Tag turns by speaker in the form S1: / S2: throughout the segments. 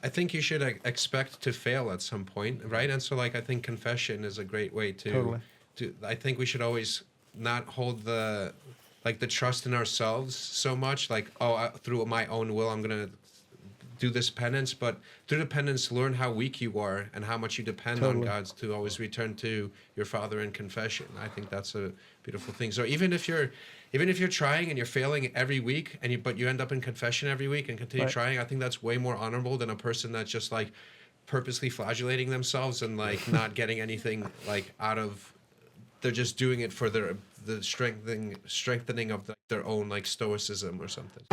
S1: I think you should expect to fail at some point, right? And so, like, I think confession is a great way to.
S2: Totally.
S1: I think we should always not hold the trust in ourselves so much. Like, through my own will, I'm gonna do this penance, but through the penance, learn how weak you are and how much you depend on God to always return to your Father in confession. I think that's a beautiful thing. So even if you're trying and you're failing every week, but you end up in confession every week and continue trying, I think that's way more honorable than a person that's just like purposely flagellating themselves and like not getting anything like out of. They're just doing it for the strengthening of their own like stoicism or something.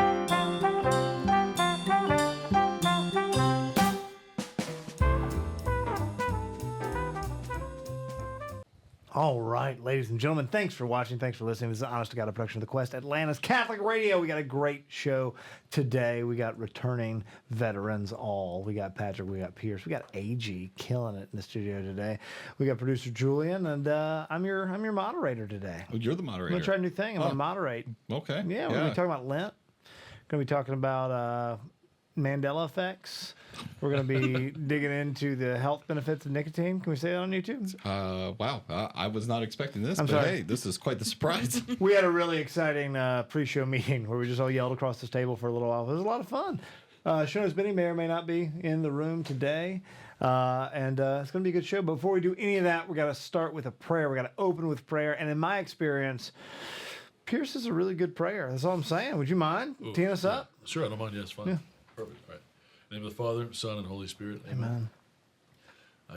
S2: All right, ladies and gentlemen, thanks for watching. Thanks for listening. This is Honest to God, a production of The Quest, Atlanta's Catholic Radio. We got a great show today. We got returning veterans all. We got Patrick, we got Pierce, we got AG killing it in the studio today. We got producer Julian, and I'm your moderator today.
S3: Oh, you're the moderator.
S2: I'm going to try a new thing. I'm going to moderate.
S3: Okay.
S2: Yeah, we're going to be talking about Lent. Going to be talking about Mandela effects. We're going to be digging into the health benefits of nicotine. Can we say that on YouTube?
S3: Wow. I was not expecting this,
S2: sorry.
S3: Hey, this is quite the surprise.
S2: We had a really exciting pre-show meeting where we just all yelled across this table for a little while. It was a lot of fun. Shonos Benny may or may not be in the room today. And it's going to be a good show. But before we do any of that, we got to start with a prayer. We got to open with prayer. And in my experience, Pierce is a really good prayer. That's all I'm saying. Would you mind teeing us up?
S4: Sure, I don't mind. Yeah, it's fine.
S2: Yeah.
S4: Perfect. All right. In the name of the Father, Son, and Holy Spirit. Amen.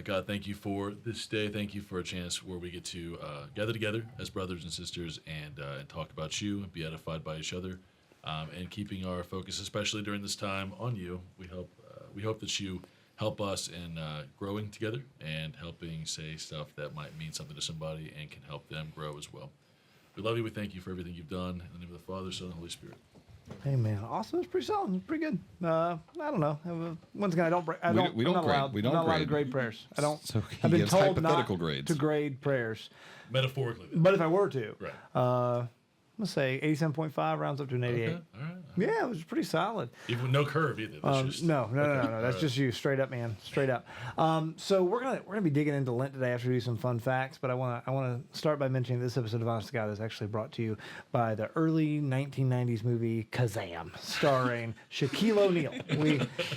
S4: God, thank you for this day. Thank you for a chance where we get to gather together as brothers and sisters and talk about you and be edified by each other, and keeping our focus, especially during this time, on you. We hope that you help us in growing together and helping say stuff that might mean something to somebody and can help them grow as well. We love you. We thank you for everything you've done. In the name of the Father, Son, and Holy Spirit.
S2: Amen. Awesome. It's pretty solid. It's pretty good. I don't know. Once again,
S3: We don't grade. We don't
S2: I'm not allowed to
S3: grade.
S2: grade prayers. I don't.
S3: So he
S2: I've been
S3: gives
S2: told
S3: hypothetical
S2: not
S3: grades.
S2: to grade prayers.
S4: Metaphorically. Then.
S2: But if I were to,
S4: Right.
S2: let's say 87.5 rounds up to an 88.
S4: Okay. All right.
S2: Yeah, it was pretty solid.
S4: Even with no curve either. That's just,
S2: No. That's just you, straight up, man, straight up. So we're gonna be digging into Lent today after we do some fun facts. But I wanna start by mentioning this episode of Honest to God is actually brought to you by the early 1990s movie Kazam, starring Shaquille O'Neal.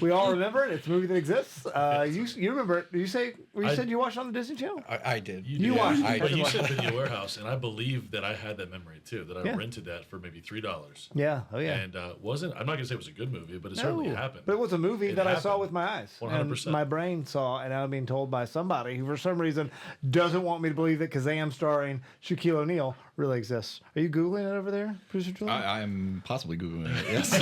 S2: We all remember it. It's a movie that exists. You remember it? Did you say? You said you watched it on the Disney Channel?
S1: I did.
S2: You watched it.
S4: But you said Video Warehouse, and I believe that I had that memory too. That I rented that for maybe $3.
S2: Yeah. Oh yeah.
S4: And I'm not gonna say it was a good movie, but it certainly happened.
S2: But it was a movie that I saw
S4: happened.
S2: with my eyes.
S4: 100%.
S2: And my brain saw, and I'm being told by somebody who, for some reason, doesn't want me to believe that Kazam starring Shaquille O'Neal really exists. Are you Googling it over there, Producer Julian?
S3: I am possibly Googling it, yes.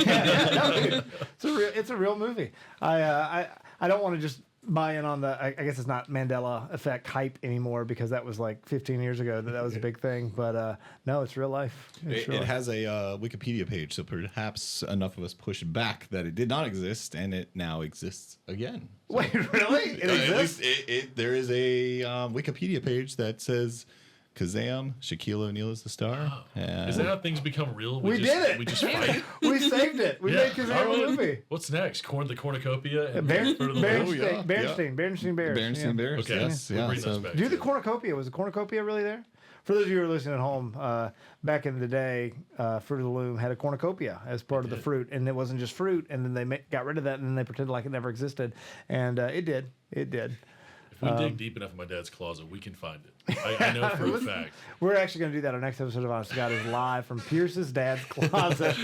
S2: It's a real movie. I don't want to just buy in on the, I guess it's not Mandela effect hype anymore because that was like 15 years ago that was a big thing. But no, it's real life.
S3: It has a Wikipedia page, so perhaps enough of us pushed back that it did not exist, and it now exists again. So,
S2: wait, really? It exists?
S3: At least there is a Wikipedia page that says Kazam, Shaquille O'Neal is the star.
S4: Is that how things become real?
S2: We did it.
S4: We just fight.
S2: We saved it. We made Kazam a movie.
S4: What's next? The cornucopia? And
S2: Bernstein Bears.
S3: Bernstein Bears,
S4: Okay.
S3: yes.
S4: We'll
S3: Yeah,
S4: bring
S3: so
S4: those back.
S2: Do the cornucopia. Was the cornucopia really there? For those of you who are listening at home, back in the day, Fruit of the Loom had a cornucopia as part of the fruit, and it wasn't just fruit. And then they got rid of that, and then they pretended like it never existed, and it did. It did.
S4: If we dig deep enough in my dad's closet, we can find it. I know for a fact.
S2: We're actually going to do that. Our next episode of Honest to God is live from Pierce's dad's closet,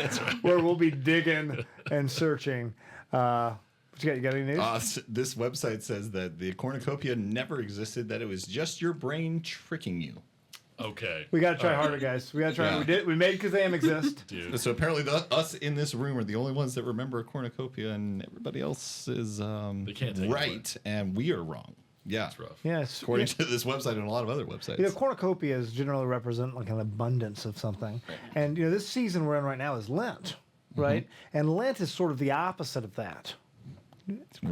S2: where we'll be digging and searching. What you got any news?
S3: This website says that the cornucopia never existed, that it was just your brain tricking you.
S4: Okay.
S2: We got to try harder, guys. We got to try.
S3: Yeah.
S2: We made Kazam exist.
S4: Dude.
S3: So apparently us in this room are the only ones that remember a cornucopia, and everybody else is
S4: They can't take
S3: right, and we are wrong. Yeah.
S4: That's rough.
S2: Yes.
S3: According to this website and a lot of other websites.
S2: Cornucopias generally represent like an abundance of something. And, this season we're in right now is Lent, right? And Lent is sort of the opposite of that.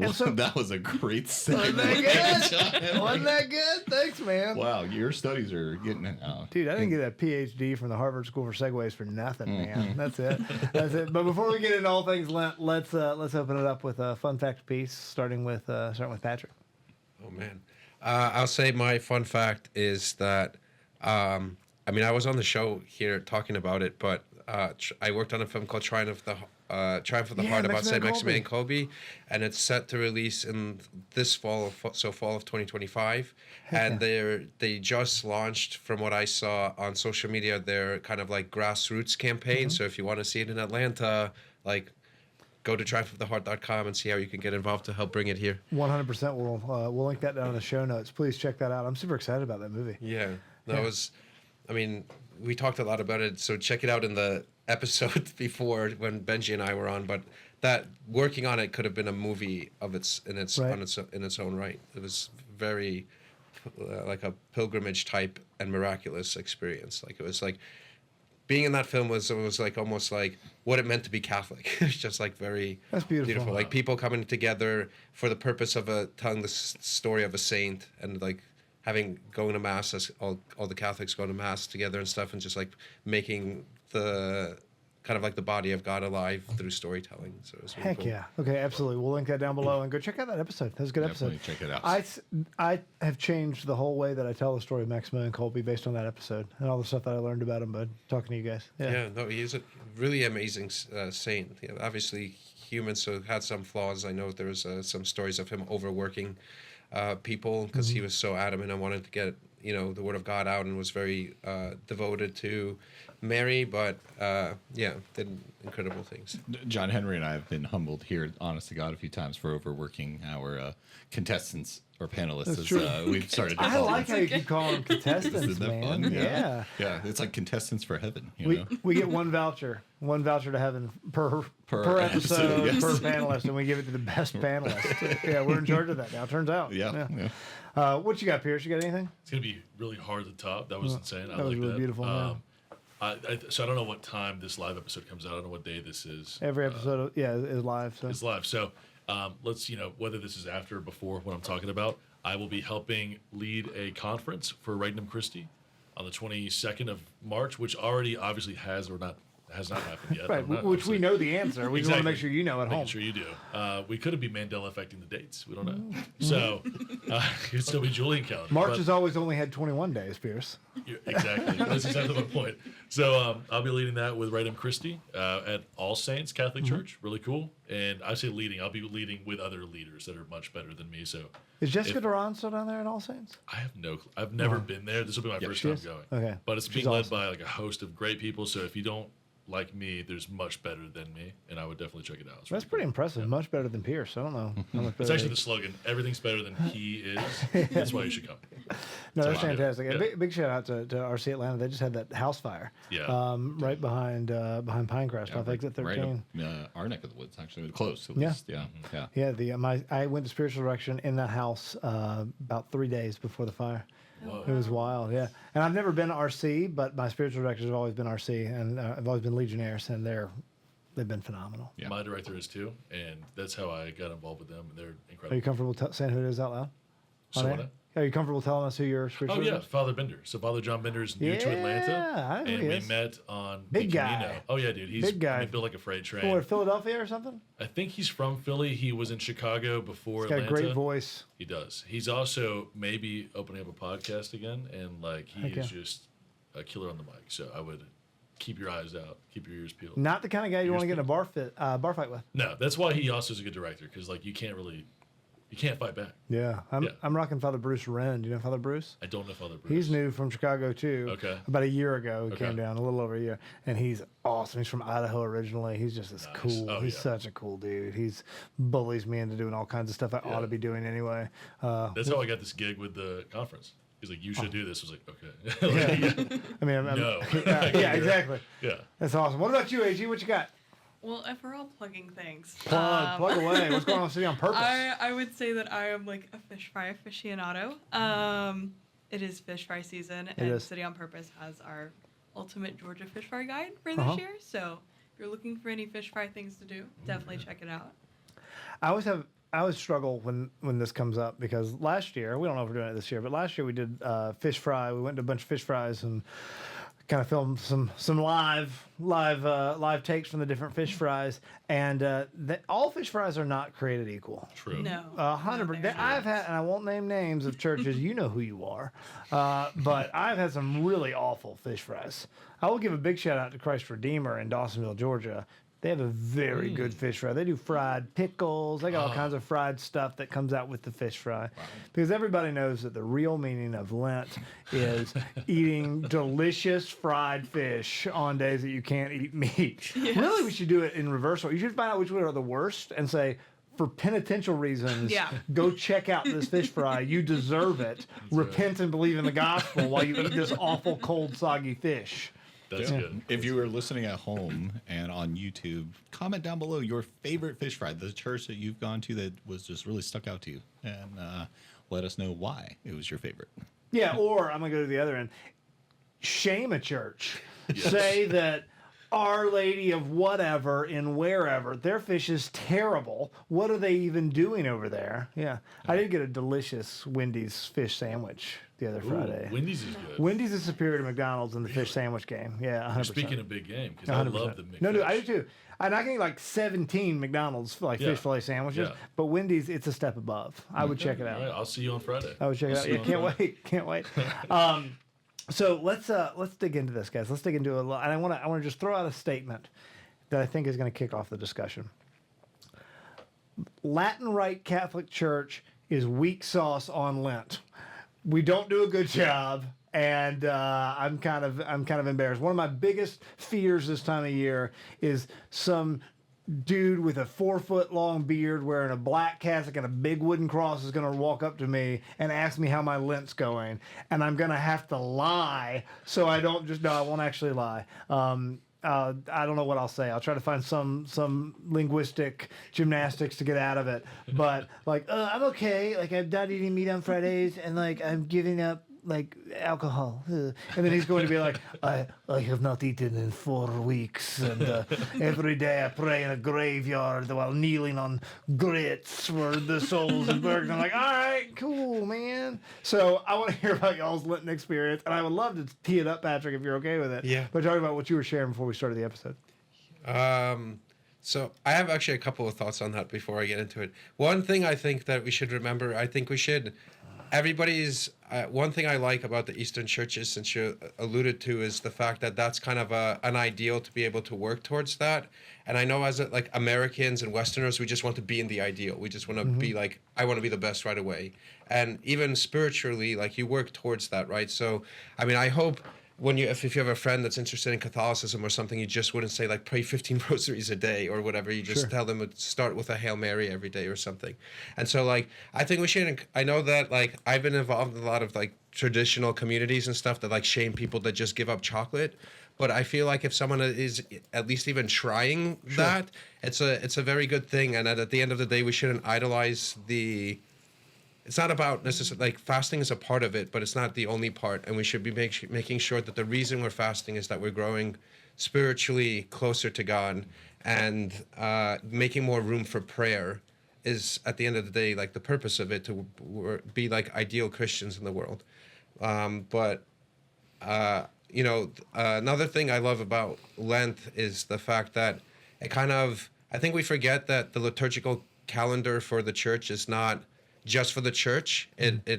S3: That was a great segue.
S2: Wasn't that good? Wasn't that good? Thanks, man.
S3: Wow, your studies are getting it out.
S2: Dude, I didn't get a PhD from the Harvard School for Segways for nothing, man. That's it. That's it. But before we get into all things Lent, let's open it up with a fun fact piece, starting with Patrick.
S1: Oh man, I'll say my fun fact is that I was on the show here talking about it, but I worked on a film called Triumph of the Heart about St. Maximilian Kolbe, and it's set to release in this fall of 2025. And they just launched, from what I saw on social media, their kind of like grassroots campaign. So if you want to see it in Atlanta, like, go to triumphoftheheart.com and see how you can get involved to help bring it here.
S2: 100%. We'll link that down in the show notes. Please check that out. I'm super excited about that movie.
S1: Yeah, we talked a lot about it, so check it out in the episode before when Benji and I were on. But that working on it could have been a movie in its own right. It was very like a pilgrimage type and miraculous experience. Like, it was like being in that film was like almost like what it meant to be Catholic. It's just like very
S2: That's beautiful.
S1: Like people coming together for the purpose of telling the story of a saint, and like going to mass as all the Catholics go to mass together and stuff, and just like making the kind of like the body of God alive through storytelling. So it was really cool.
S2: Yeah. Okay, absolutely. We'll link that down below and go check out that episode. That was a good episode.
S3: Definitely check it out.
S2: I have changed the whole way that I tell the story of Maximilian Kolbe based on that episode and all the stuff that I learned about him by talking to you guys. Yeah.
S1: No, he's a really amazing saint. Obviously human, so had some flaws. I know there was some stories of him overworking people because he was so adamant on wanting to get the word of God out, and was very devoted to Mary, but did incredible things.
S3: John Henry and I have been humbled here, honest to God, a few times for overworking our contestants or panelists.
S2: That's true.
S3: We've started to
S2: I
S3: call
S2: like
S3: them.
S2: how you keep calling them contestants,
S3: Isn't that
S2: man.
S3: fun?
S2: Yeah.
S3: Yeah, it's like contestants for heaven.
S2: We get one voucher to heaven per episode,
S3: yes.
S2: per panelist, and we give it to the best panelist. Yeah, we're in charge of that now. Turns out.
S3: Yeah.
S2: What you got, Pierce? You got anything?
S4: It's gonna be really hard to top. That was insane.
S2: That was really beautiful.
S4: So I don't know what time this live episode comes out. I don't know what day this is.
S2: Every episode, is live. So
S4: It's live. So let's, whether this is after or before what I'm talking about, I will be helping lead a conference for Regnum Christi on the 22nd of March, which already obviously has not happened yet.
S2: right, which we know the answer. We just want to make sure you know at home.
S4: Making sure you do. We could be Mandela affecting the dates. We don't know. So it could still be Julian calendar.
S2: March has always only had 21 days, Pierce.
S4: Exactly. That's exactly my point. So I'll be leading that with Regnum Christi at All Saints Catholic Church. Really cool. And I say leading. I'll be leading with other leaders that are much better than me. So
S2: Is Jessica Duran still down there at All Saints?
S4: I have no clue. I've never been there. This will be my first
S2: she
S4: time
S2: is?
S4: going.
S2: Okay.
S4: But it's
S2: She's
S4: being led
S2: awesome.
S4: by like a host of great people. So if you don't like me, there's much better than me, and I would definitely check it out.
S2: That's pretty impressive. Much better than Pierce. I don't know. How much
S4: It's
S2: better
S4: actually
S2: they-
S4: the slogan. Everything's better than he is. That's why you should come.
S2: No, that's
S4: So,
S2: fantastic.
S4: yeah.
S2: And big shout out to RC Atlanta. They just had that house fire.
S4: Yeah.
S2: Right behind Pinecrest off exit 13.
S3: Right our neck of the woods, actually. Close, at
S2: Yeah.
S3: least. Yeah. Yeah.
S2: Yeah, I went to spiritual direction in that house about 3 days before the fire.
S4: Whoa.
S2: It was wild, yeah. And I've never been to RC, but my spiritual directors have always been RC, and I've always been Legionnaires, and they've been phenomenal.
S3: Yeah.
S4: My director is too, and that's how I got involved with them. And they're
S2: Are
S4: incredible.
S2: you comfortable saying who it is out loud?
S4: So
S2: On
S4: what?
S2: air? Are you comfortable telling us who your spiritual
S4: Oh yeah,
S2: director is?
S4: Father Bender. So Father John Bender is new to
S2: Yeah,
S4: Atlanta,
S2: I know who
S4: and
S2: he
S4: we
S2: is.
S4: met on
S2: Big
S4: the
S2: guy.
S4: Camino. Oh yeah, dude, he's
S2: Big guy.
S4: built like a freight train.
S2: Or Philadelphia or something?
S4: I think he's from Philly. He was in Chicago before
S2: He's got a
S4: Atlanta.
S2: great voice.
S4: He does. He's also maybe opening up a podcast again, and like he
S2: Heck yeah.
S4: is just a killer on the mic. So I would keep your eyes out, keep your ears peeled.
S2: Not the kind of guy you want to get in a bar fight with.
S4: No, that's why he also is a good director, because like you can't fight back.
S2: Yeah,
S4: Yeah.
S2: I'm rocking Father Bruce Wren. Do you know Father Bruce?
S4: I don't know if other Bruce.
S2: He's new from Chicago too.
S4: Okay.
S2: About a year ago, he
S4: Okay.
S2: came down, a little over a year, and he's awesome. He's from Idaho originally. He's just this
S4: Nice.
S2: cool.
S4: Oh,
S2: He's
S4: yeah.
S2: such a cool dude. He's bullies me into doing all kinds of stuff I ought
S4: Yeah.
S2: to be doing anyway.
S4: That's how I got this gig with the conference. He's like, "You should do this." I was like, "Okay."
S2: Yeah. I mean,
S4: No.
S2: yeah, exactly.
S4: Yeah.
S2: That's awesome. What about you, AG? What you got?
S5: Well, if we're all plugging things,
S2: Plug away. What's going on in the city on purpose?
S5: I would say that I am like a fish fry aficionado. It is fish fry season, and
S2: is.
S5: City on Purpose has our ultimate Georgia fish fry guide for this year. So if you're looking for any fish fry things to do, definitely check it out.
S2: I always have I always struggle when this comes up because last year, we don't know if we're doing it this year, but last year we did fish fry. We went to a bunch of fish fries and kind of filmed some live takes from the different fish fries. And all fish fries are not created equal.
S4: True.
S5: No.
S2: 100%. I've had, and I won't name names of churches. You know who you are, but I've had some really awful fish fries. I will give a big shout out to Christ Redeemer in Dawsonville, Georgia. They have a very good fish fry. They do fried pickles. They got all kinds of fried stuff that comes out with the fish fry. Because everybody knows that the real meaning of Lent is eating delicious fried fish on days that you can't eat meat.
S5: Yes.
S2: Really, we should do it in reversal. You should find out which one are the worst and say, for penitential reasons, go check out this fish fry. You deserve it. Repent and believe in the gospel while you eat this awful, cold, soggy fish.
S4: That's good.
S3: If you are listening at home and on YouTube, comment down below your favorite fish fry, the church that you've gone to that was just really stuck out to you, and let us know why it was your favorite.
S2: Yeah, or I'm going to go to the other end. Shame a church. Say that Our Lady of whatever in wherever, their fish is terrible. What are they even doing over there? Yeah. I did get a delicious Wendy's fish sandwich the other Friday.
S4: Wendy's is good.
S2: Wendy's is superior to McDonald's in the fish sandwich game. Yeah, 100%.
S4: Speaking of big game, because I
S2: 100%.
S4: love the McFish.
S2: No, I do too. And I can eat like 17 McDonald's fish fillet sandwiches, but Wendy's, it's a step above. I would check it out.
S4: All right, I'll see you on Friday.
S2: I would check it out. Yeah, can't wait. So let's dig into this, guys. Let's dig into it a lot. And I want to just throw out a statement that I think is going to kick off the discussion. Latin Rite Catholic Church is weak sauce on Lent. We don't do a good job, and I'm kind of embarrassed. One of my biggest fears this time of year is some dude with a 4-foot long beard wearing a black cassock and a big wooden cross is going to walk up to me and ask me how my Lent's going, and I'm going to have to lie so I don't just no, I won't actually lie. I don't know what I'll say. I'll try to find some linguistic gymnastics to get out of it. But I'm okay. Like, I'm not eating meat on Fridays, and like I'm giving up like alcohol. And then he's going to be like, I have not eaten in 4 weeks, and every day I pray in a graveyard while kneeling on grits for the souls and burgers. I'm like, all right, cool, man. So I want to hear about y'all's Lenten experience, and I would love to tee it up, Patrick, if you're okay with it.
S1: Yeah.
S2: But talk about what you were sharing before we started the episode.
S1: So I have actually a couple of thoughts on that before I get into it. One thing I think that we should remember, everybody's one thing I like about the Eastern churches, since you alluded to, is the fact that that's kind of an ideal to be able to work towards that. And I know as like Americans and Westerners, we just want to be in the ideal. We just want to be like, I want to be the best right away. And even spiritually, like, you work towards that, right? So, I mean, I hope if you have a friend that's interested in Catholicism or something, you just wouldn't say like pray 15 rosaries a day or whatever. You just tell them to start with a Hail Mary every day or something. And so like, I think we should, I know that like I've been involved in a lot of like traditional communities and stuff that like shame people that just give up chocolate. But I feel like if someone is at least even trying that, it's a very good thing. And at the end of the day, we shouldn't idolize it's not about necessarily, like, fasting is a part of it, but it's not the only part. And we should be making sure that the reason we're fasting is that we're growing spiritually closer to God, and making more room for prayer is, at the end of the day, like the purpose of it, to be like ideal Christians in the world. Another thing I love about Lent is the fact that I think we forget that the liturgical calendar for the church is not just for the church. It's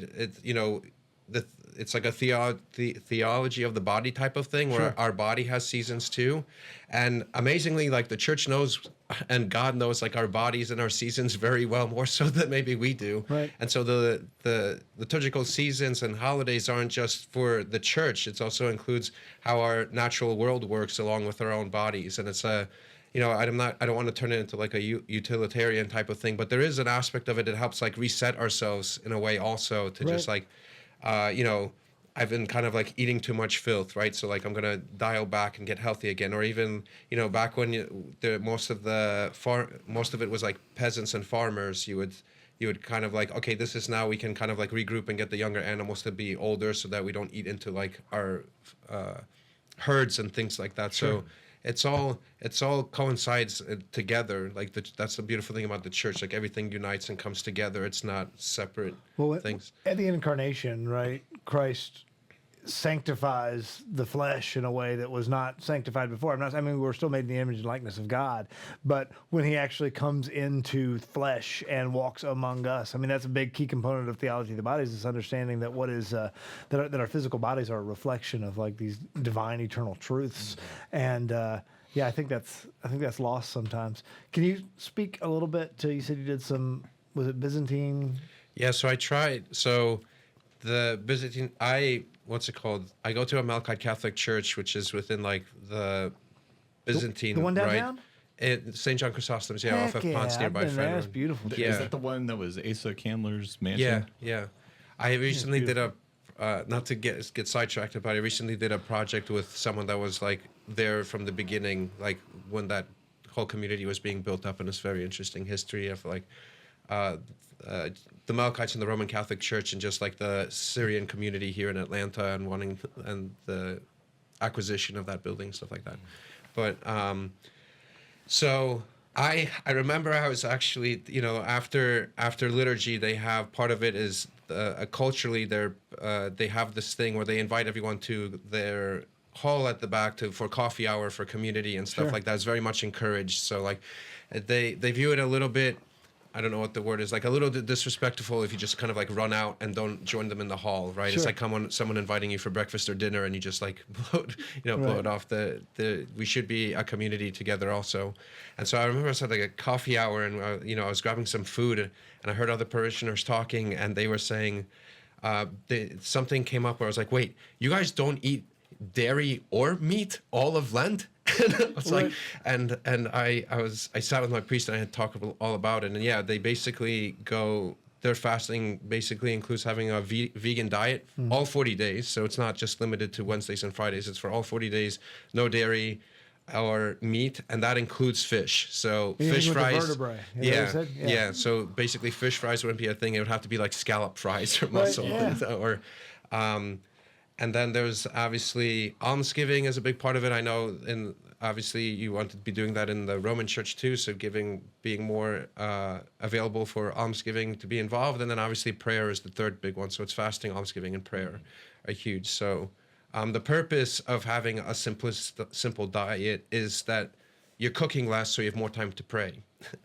S1: like a theology of the body type of thing, where our body has seasons too. And amazingly, like, the church knows, and God knows, like, our bodies and our seasons very well, more so than maybe we do. Right. And so the liturgical seasons and holidays aren't just for the church. It also includes how our natural world works along with our own bodies. And it's I don't want to turn it into like a utilitarian type of thing, but there is an aspect of it that helps like reset ourselves in a way also to just like, I've been kind of like eating too much filth, right? So like, I'm going to dial back and get healthy again. Or even, back when most of it was like peasants and farmers, you would kind of like, okay, this is now we can kind of like regroup and get the younger animals to be older so that we don't eat into like our herds and things like that. So it's all coincides together. Like that's the beautiful thing about the church. Like everything unites and comes together. It's not separate things.
S2: At the incarnation, right? Christ sanctifies the flesh in a way that was not sanctified before. I mean, we're still made in the image and likeness of God, but when he actually comes into flesh and walks among us, I mean, that's a big key component of theology of the body, is this understanding that what is that our physical bodies are a reflection of like these divine eternal truths. And yeah, I think that's lost sometimes. Can you speak a little bit to, you said you did some, was it Byzantine?
S1: Yeah, so I tried. So the Byzantine, what's it called? I go to a Melkite Catholic church, which is within like the Byzantine,
S2: the one
S1: right?
S2: downtown?
S1: St. John Chrysostom's, yeah,
S2: Heck
S1: off of
S2: yeah,
S1: Ponce
S2: I've
S1: nearby
S2: been there. It's
S1: Fenway.
S2: beautiful.
S1: Yeah.
S3: Is that the one that was Asa Candler's
S1: Yeah,
S3: mansion?
S1: yeah. I recently did a, not to get sidetracked, but I recently did a project with someone that was like there from the beginning, like when that whole community was being built up, and it's very interesting history of like the Melkites in the Roman Catholic Church and just like the Syrian community here in Atlanta and the acquisition of that building, stuff like that. But so I remember I was actually, after liturgy, they have part of it is culturally they have this thing where they invite everyone to their hall at the back for coffee hour for community and stuff like that. It's very much encouraged. So like they view it a little bit, I don't know what the word is, like a little disrespectful if you just kind of like run out and don't join them in the hall, right? It's like someone inviting you for breakfast or dinner and you just like blow it off. We should be a community together also. And so I remember I was at like a coffee hour and I was grabbing some food and I heard other parishioners talking and they were saying something came up where I was like, wait, you guys don't eat dairy or meat all of Lent? And I was like, and I sat with my priest and I had talked all about it. And yeah, they basically their fasting basically includes having a vegan diet all 40 days. So it's not just limited to Wednesdays and Fridays. It's for all 40 days, no dairy or meat. And that includes fish. So fish fries. Yeah. So basically fish fries wouldn't be a thing. It would have to be like scallop fries or mussel or, and then there's obviously almsgiving is a big part of it. I know, and obviously you want to be doing that in the Roman Church too. So being more available for almsgiving to be involved, and then obviously prayer is the third big one. So it's fasting, almsgiving, and prayer are huge. So the purpose of having a simple diet is that you're cooking less, so you have more time to pray.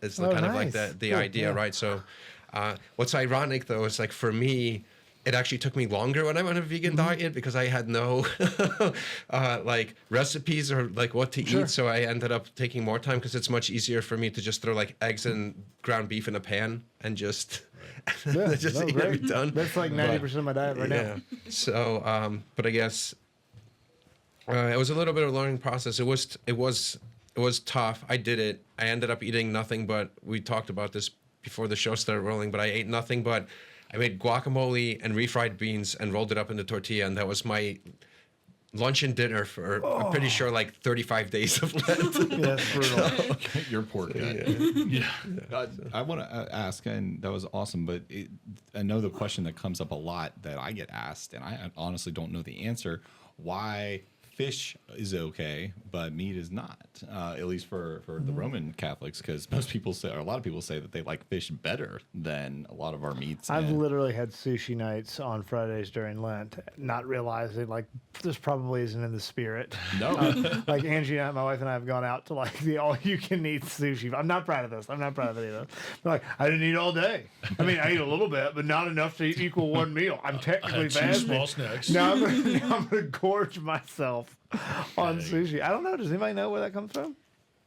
S1: It's kind of like the idea, right? So what's ironic though is like for me, it actually took me longer when I went on a vegan diet because I had no like recipes or like what to eat. So I ended up taking more time because it's much easier for me to just throw like eggs and ground beef in a pan and just eat it done.
S2: That's like 90% of my diet right now.
S1: So, but I guess it was a little bit of a learning process. It was tough. I did it. I ended up eating nothing but, we talked about this before the show started rolling, but I ate nothing but, I made guacamole and refried beans and rolled it up into tortilla, and that was my lunch and dinner for, I'm pretty sure, like 35 days of Lent.
S2: Yeah, that's brutal.
S3: Your poor guy.
S4: Yeah.
S3: I want to ask, and that was awesome, but I know the question that comes up a lot that I get asked, and I honestly don't know the answer, why fish is okay, but meat is not, at least for the Roman Catholics, because most people say, or a lot of people say that they like fish better than a lot of our meats.
S2: I've literally had sushi nights on Fridays during Lent, not realizing like this probably isn't in the spirit.
S3: No.
S2: Like Angie and my wife and I have gone out to like the all-you-can-eat sushi. I'm not proud of this. I'm not proud of any of this. But like, I didn't eat all day. I mean, I ate a little bit, but not enough to equal one meal. I'm technically
S4: I had 2
S2: fasting.
S4: small snacks.
S2: Now I'm gonna gorge myself on sushi. I don't know. Does anybody know where that comes from?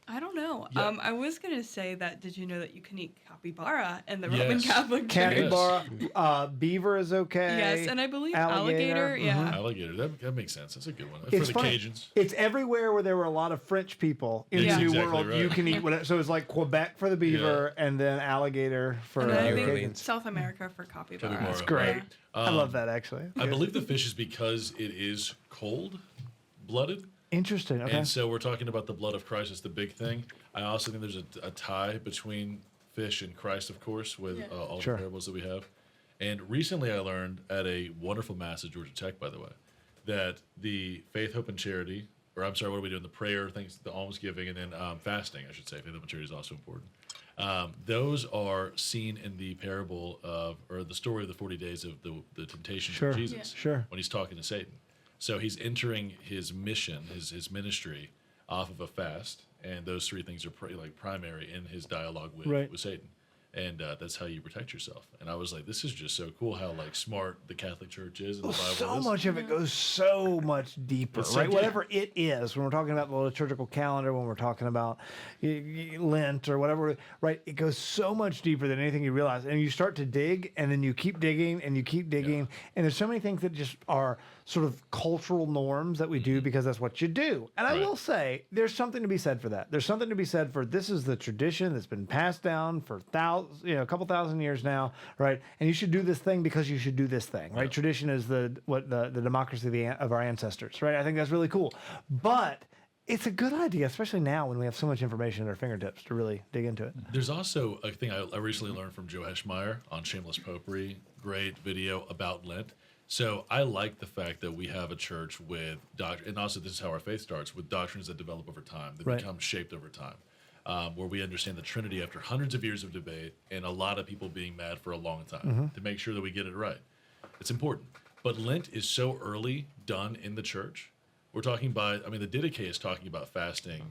S5: I don't know.
S4: Yeah.
S5: I was gonna say that. Did you know that you can eat capybara in the
S4: Yes.
S5: Roman Catholic Church?
S2: Capybara, beaver is okay.
S5: Yes, and I believe
S2: Alligator,
S5: alligator. Yeah.
S4: Alligator. That makes sense. That's a good one.
S2: It's
S4: For the
S2: funny.
S4: Cajuns.
S2: It's everywhere where there were a lot of French people in
S4: Yeah.
S2: the New
S4: Exactly
S2: World.
S4: right.
S2: You can eat whatever. So it's like Quebec for the beaver, and then alligator for.
S5: And then I
S1: New
S5: think
S1: Orleans.
S5: South America for capybara.
S4: Capybara.
S2: That's great.
S5: Yeah.
S2: I love that actually.
S4: I believe the fish is because it is cold-blooded.
S2: Interesting. Okay.
S4: And so we're talking about the blood of Christ is the big thing. I also think there's a tie between fish and Christ, of course, with all
S2: Sure.
S4: the parables that we have. And recently I learned at a wonderful mass at Georgia Tech, by the way, that the Faith, Hope, and Charity or I'm sorry, what are we doing? The prayer, things, the almsgiving, and then fasting, I should say. Faith of maturity is also important. Those are seen in the parable of, or the story of the 40 days of the temptations
S2: Sure.
S4: of Jesus.
S2: Yeah. Sure.
S4: When he's talking to Satan. So he's entering his mission, his ministry, off of a fast, and those three things are primary in his dialogue with Satan. And that's how you protect yourself. And I was like, this is just so cool how smart the Catholic Church is and the Bible
S2: So
S4: is.
S2: much of it goes so much deeper,
S4: It's so
S2: right?
S4: deep.
S2: Whatever it is, when we're talking about the liturgical calendar, when we're talking about Lent or whatever, right? It goes so much deeper than anything you realize. And you start to dig, and then you keep digging, and you keep digging. And there's so many things that just are sort of cultural norms that we do because that's what you do. And I will say, there's something to be said for that. There's something to be said for this is the tradition that's been passed down for a couple thousand years now, right? And you should do this thing because you should do this thing, right? Tradition is the democracy of our ancestors, right? I think that's really cool. But it's a good idea, especially now when we have so much information at our fingertips to really dig into it.
S4: There's also a thing I recently learned from Joe Heschmeyer on Shameless Popery. Great video about Lent. So I like the fact that we have a church with and also this is how our faith starts, with doctrines that develop over time, that become shaped over time, where we understand the Trinity after hundreds of years of debate and a lot of people being mad for a long time to make sure that we get it right. It's important. But Lent is so early done in the church. We're talking the Didache is talking about fasting,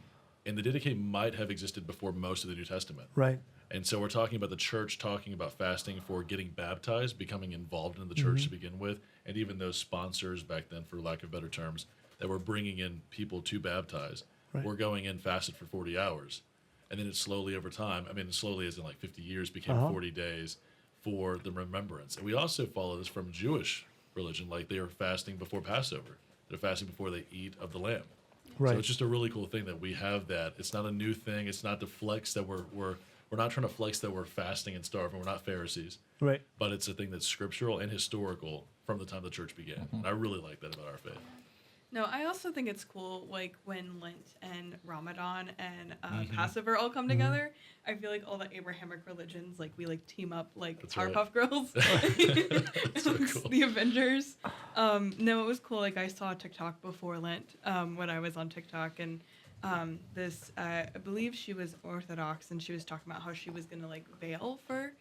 S4: and the Didache might have existed before most of the New Testament.
S2: Right.
S4: And so we're talking about the church talking about fasting for getting baptized, becoming involved in the church to begin with, and even those sponsors back then, for lack of better terms, that were bringing in people to baptize. Were going in fasted for 40 hours. And then it slowly over time, slowly as in 50 years, became 40 days for the remembrance. And we also follow this from Jewish religion, they are fasting before Passover. They're fasting before they eat of the lamb.
S2: Right.
S4: So it's just a really cool thing that we have that. It's not a new thing. It's not to flex that we're not trying to flex that we're fasting and starving. We're not Pharisees.
S2: Right.
S4: But it's a thing that's scriptural and historical from the time the church began. And I really like that about our faith.
S5: No, I also think it's cool, when Lent and Ramadan and Passover all come together. I feel like all the Abrahamic religions, we team up Powerpuff Girls,
S4: So cool.
S5: the Avengers. No, it was cool. I saw a TikTok before Lent when I was on TikTok, and this I believe she was Orthodox, and she was talking about how she was gonna veil for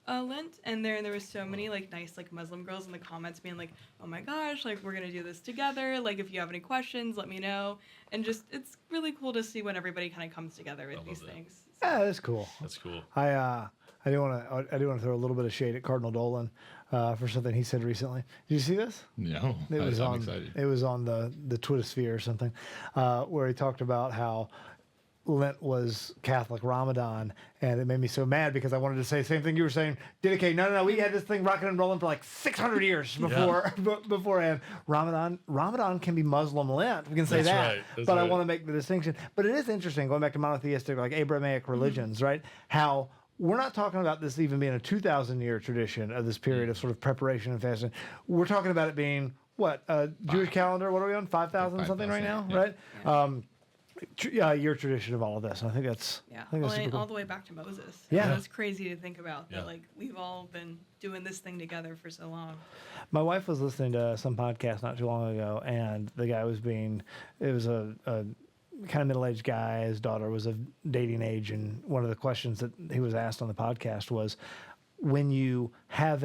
S5: Lent, and there was so many nice Muslim girls in the comments being oh my gosh, we're gonna do this together, if you have any questions, let me know. And just it's really cool to see when everybody kind of comes together with these things.
S2: Yeah, that's cool.
S4: That's cool.
S2: I do want to throw a little bit of shade at Cardinal Dolan for something he said recently. Did you see this?
S3: No, I'm excited.
S2: It was on the Twitter sphere or something, where he talked about how Lent was Catholic Ramadan, and it made me so mad because I wanted to say the same thing you were saying. Didache, no, we had this thing rocking and rolling for 600 years beforehand. Ramadan can be Muslim Lent. We can say that, but I want to make the distinction. But it is interesting going back to monotheistic, Abrahamic religions, right? How we're not talking about this even being a 2,000-year tradition of this period of sort of preparation and fasting. We're talking about it being what Jewish calendar. What are we on? 5,000 something right now, right? Your tradition of all of this. And I think that's super cool.
S5: All the way back to Moses.
S2: Yeah.
S5: That's crazy to think about that we've all been doing this thing together for so long.
S2: My wife was listening to some podcast not too long ago, and the guy was a kind of middle-aged guy. His daughter was of dating age, and one of the questions that he was asked on the podcast was, when you have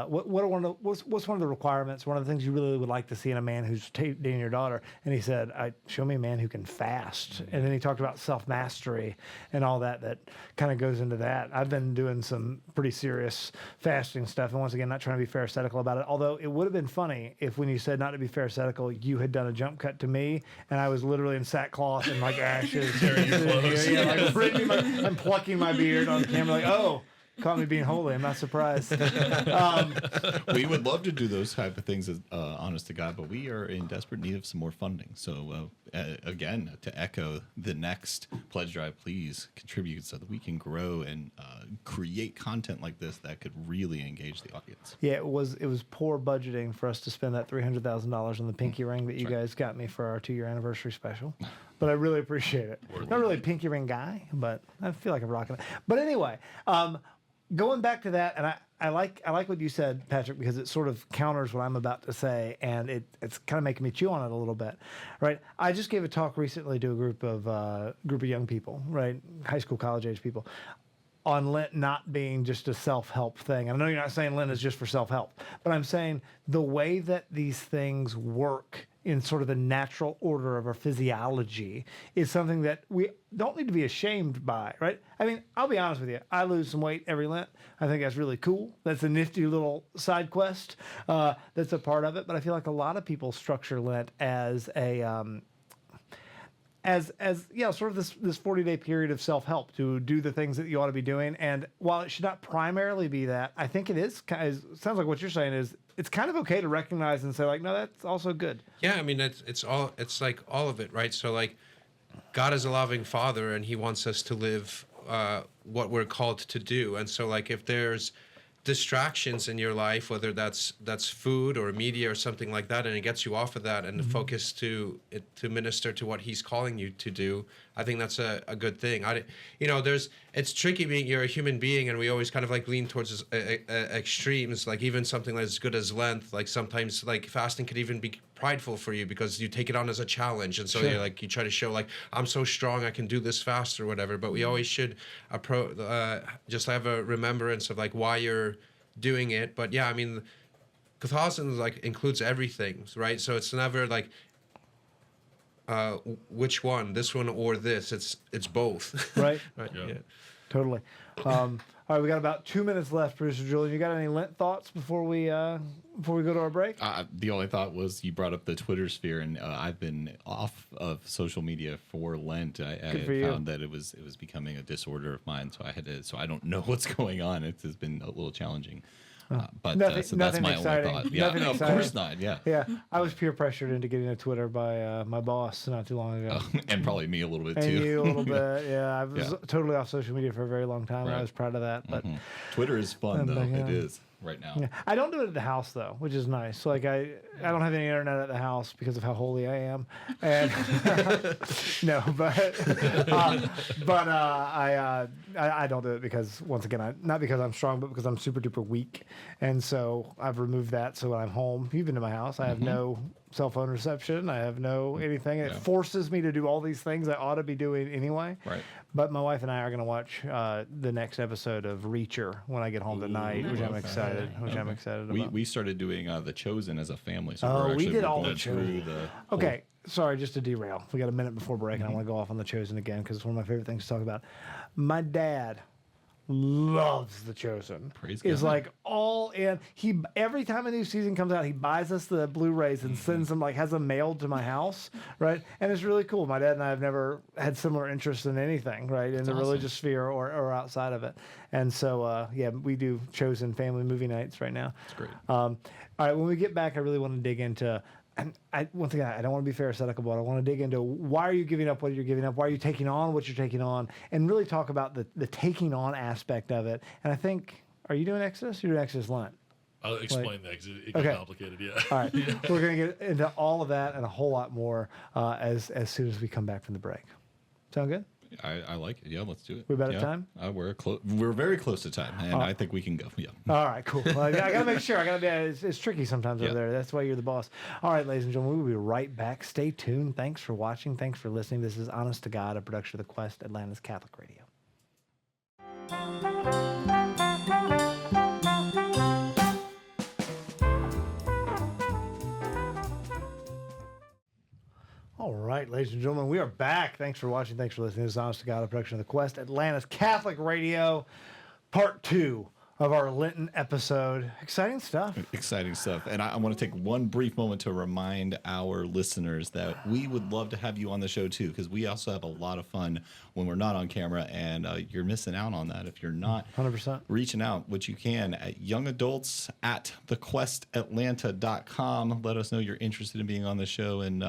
S2: what's one of the requirements, one of the things you really would like to see in a man who's dating your daughter? And he said, show me a man who can fast. And then he talked about self-mastery and all that kind of goes into that. I've been doing some pretty serious fasting stuff, and once again, not trying to be pharisaical about it, although it would have been funny if when you said not to be pharisaical, you had done a jump cut to me, and I was literally in sackcloth and ashes.
S4: Tearing your clothes.
S2: I'm plucking my beard on camera, oh, caught me being holy. I'm not surprised.
S3: We would love to do those type of things, honest to God, but we are in desperate need of some more funding. So, again, to echo the next pledge drive, please contribute so that we can grow and create content like this that could really engage the audience.
S2: Yeah, it was poor budgeting for us to spend that $300,000 on the pinky ring that you guys got me for our 2-year anniversary special. But I really appreciate it. Not really a pinky ring guy, but I feel like I'm rocking it. But anyway, going back to that, and I like what you said, Patrick, because it sort of counters what I'm about to say, and it's kind of making me chew on it a little bit, right? I just gave a talk recently to a group of young people, right, high school, college age people, on Lent not being just a self-help thing. I know you're not saying Lent is just for self-help, but I'm saying the way that these things work in sort of the natural order of our physiology is something that we don't need to be ashamed by, right? I mean, I'll be honest with you. I lose some weight every Lent. I think that's really cool. That's a nifty little side quest that's a part of it. But I feel like a lot of people structure Lent as a sort of this 40-day period of self-help to do the things that you ought to be doing. And while it should not primarily be that, I think it is sounds like what you're saying is it's kind of okay to recognize and say like, no, that's also good.
S1: Yeah, I mean it's like all of it, right? So like God is a loving Father, and He wants us to live what we're called to do. And so like if there's distractions in your life, whether that's food or media or something like that, and it gets you off of that and the focus to minister to what He's calling you to do, I think that's a good thing. It's tricky being you're a human being, and we always kind of like lean towards extremes. Like even something as good as Lent, like sometimes like fasting could even be prideful for you because you take it on as a challenge, and so
S2: Sure.
S1: you're like you try to show like I'm so strong I can do this fast or whatever. But we always should just have a remembrance of like why you're doing it. But yeah, I mean, Catholicism like includes everything, right? So it's never like which one, this one or this. It's both.
S2: Right.
S1: Right.
S4: Yeah.
S1: Yeah.
S2: Totally. All right, we got about 2 minutes left, producer Julian. You got any Lent thoughts before we go to our break?
S3: The only thought was you brought up the Twitter sphere, and I've been off of social media for Lent. I
S2: for you.
S3: found that it was becoming a disorder of mine, so I don't know what's going on. It has been a little challenging. But
S2: Nothing-
S3: so that's
S2: nothing
S3: my
S2: exciting.
S3: only thought. Yeah,
S2: Nothing
S3: no, of
S2: exciting.
S3: course not. Yeah.
S2: Yeah, I was peer pressured into getting a Twitter by my boss not too long ago.
S3: And probably me a little bit
S2: And
S3: too.
S2: you a little bit. Yeah, I was
S3: Yeah.
S2: totally off social media for a very long time. And I
S3: Right.
S2: was proud of that. But
S3: Twitter is fun though.
S2: yeah.
S3: It is right now.
S2: yeah. I don't do it at the house though, which is nice. So, like I don't have any internet at the house because of how holy I am. And no, but I don't do it because once again, not because I'm strong, but because I'm super duper weak. And so I've removed that. So when I'm home, even in my house, I have no cell phone reception. I have no anything. It
S3: Yeah.
S2: forces me to do all these things I ought to be doing anyway.
S3: Right.
S2: But my wife and I are going to watch the next episode of Reacher when I get home tonight, which I'm excited. I'm excited about.
S3: We started doing The Chosen as a family. So
S2: Oh,
S3: we're
S2: we
S3: actually
S2: did all
S3: going
S2: The
S3: through
S2: Chosen.
S3: the
S2: Okay, sorry, just to derail. We got a minute before break, and I want to go off on The Chosen again because it's one of my favorite things to talk about. My dad loves The Chosen.
S3: Praise
S2: Is
S3: God.
S2: like all in. He every time a new season comes out, he buys us the Blu-rays and sends them, like has them mailed to my house, right? And it's really cool. My dad and I have never had similar interest in anything, right, in the religious sphere or outside of it. And so, yeah, we do Chosen family movie nights right now.
S3: That's great.
S2: All right, when we get back, I really want to dig into. And once again, I don't want to be pharisaical, but I want to dig into why are you giving up what you're giving up? Why are you taking on what you're taking on? And really talk about the taking on aspect of it. And I think, are you doing Exodus? You're doing Exodus Lent.
S4: I'll explain that because it
S2: Okay.
S4: gets complicated. Yeah.
S2: All right, we're going to get into all of that and a whole lot more as soon as we come back from the break. Sound good?
S3: I like it. Yeah, let's do it.
S2: We about at
S3: yeah.
S2: time?
S3: We're very close to time, and I think we can go. Yeah.
S2: All right, cool. Well, I got to make sure. It's tricky sometimes over
S3: Yeah.
S2: there. That's why you're the boss. All right, ladies and gentlemen, we'll be right back. Stay tuned. Thanks for watching. Thanks for listening. This is Honest to God, a production of the Quest, Atlanta's Catholic Radio. All right, ladies and gentlemen, we are back. Thanks for watching. Thanks for listening. This is Honest to God, a production of the Quest, Atlanta's Catholic Radio, part 2 of our Lenten episode. Exciting stuff.
S3: Exciting stuff. And I want to take one brief moment to remind our listeners that we would love to have you on the show too, because we also have a lot of fun when we're not on camera, and you're missing out on that if you're not
S2: 100%.
S3: reaching out, which you can at youngadults@thequestatlanta.com. Let us know you're interested in being on the show, and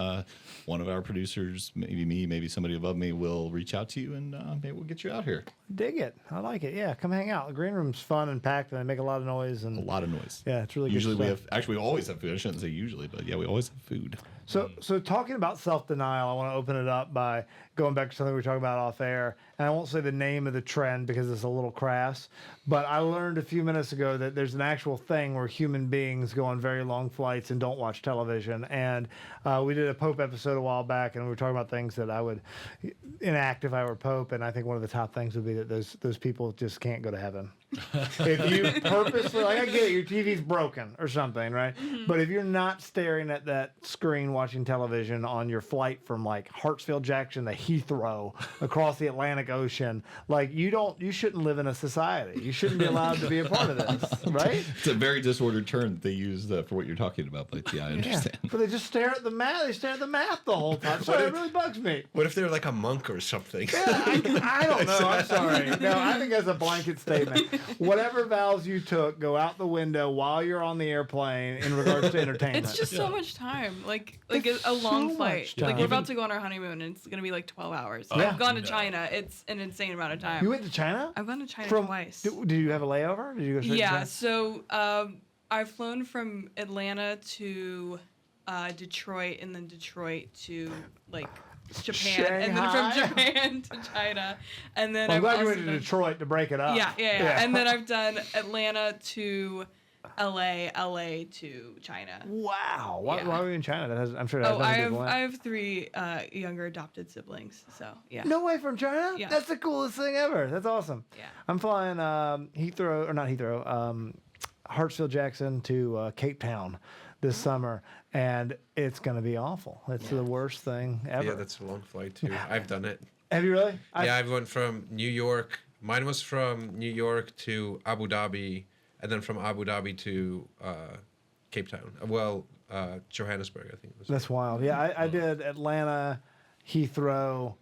S3: one of our producers, maybe me, maybe somebody above me, will reach out to you, and maybe we'll get you out here.
S2: Dig it. I like it. Yeah, come hang out. The green room's fun and packed, and they make a lot of noise. And
S3: A lot of noise.
S2: yeah, it's really
S3: Usually
S2: good
S3: we
S2: stuff.
S3: have, actually we always have food. I shouldn't say usually, but yeah, we always have food.
S2: So talking about self-denial, I want to open it up by going back to something we were talking about off air. And I won't say the name of the trend because it's a little crass, But I learned a few minutes ago that there's an actual thing where human beings go on very long flights and don't watch television. And we did a Pope episode a while back, and we were talking about things that I would enact if I were Pope. And I think one of the top things would be that those people just can't go to heaven. If you purposely, like, I get it, your TV's broken or something, right? But if you're not staring at that screen watching television on your flight from like Hartsfield Jackson to Heathrow across the Atlantic Ocean, like you shouldn't live in a society. You shouldn't be allowed to be a part of this, right?
S3: It's a very disordered term that they use for what you're talking about, but yeah, I understand.
S2: But they just stare at the map. They stare at the map the whole time. So it really bugs me.
S1: What if they're like a monk or something?
S2: Yeah, I don't know. I'm sorry. No, I think that's a blanket statement. Whatever vows you took go out the window while you're on the airplane in regards to entertainment.
S5: It's just so much time. Like a long
S2: so
S5: flight.
S2: much
S5: Like
S2: time.
S5: we're about to go on our honeymoon, and it's gonna be like 12 hours.
S2: Yeah.
S5: I've gone to China. It's an insane amount of time.
S2: You went to China?
S5: I've gone to China
S2: From
S5: twice.
S2: Did you have a layover? Did you go straight to
S5: Yeah.
S2: China?
S5: So I've flown from Atlanta to Detroit, and then Detroit to like Japan, and then
S2: Shanghai?
S5: from Japan to China, and then
S2: Well, I'm
S5: I've
S2: glad you
S5: also
S2: went to
S5: done-
S2: Detroit to break it up.
S5: Yeah. And then I've done Atlanta to LA to China.
S2: Wow. Why
S5: Yeah.
S2: were you in China? I'm sure that has
S5: Oh,
S2: nothing
S5: I
S2: to do
S5: have
S2: with
S5: I
S2: Lent.
S5: have 3 younger adopted siblings. So yeah.
S2: No way, from China?
S5: Yeah.
S2: That's the coolest thing ever. That's awesome.
S5: Yeah.
S2: I'm flying Heathrow, or not Heathrow, Hartsfield Jackson to Cape Town this summer, and it's going to be awful. It's the worst thing ever.
S1: Yeah, that's a long flight too. I've done it.
S2: Have you really?
S1: Yeah, I went from New York. Mine was from New York to Abu Dhabi, and then from Abu Dhabi to Cape Town. Well, Johannesburg, I think it was.
S2: That's wild. Yeah, I did Atlanta, Heathrow,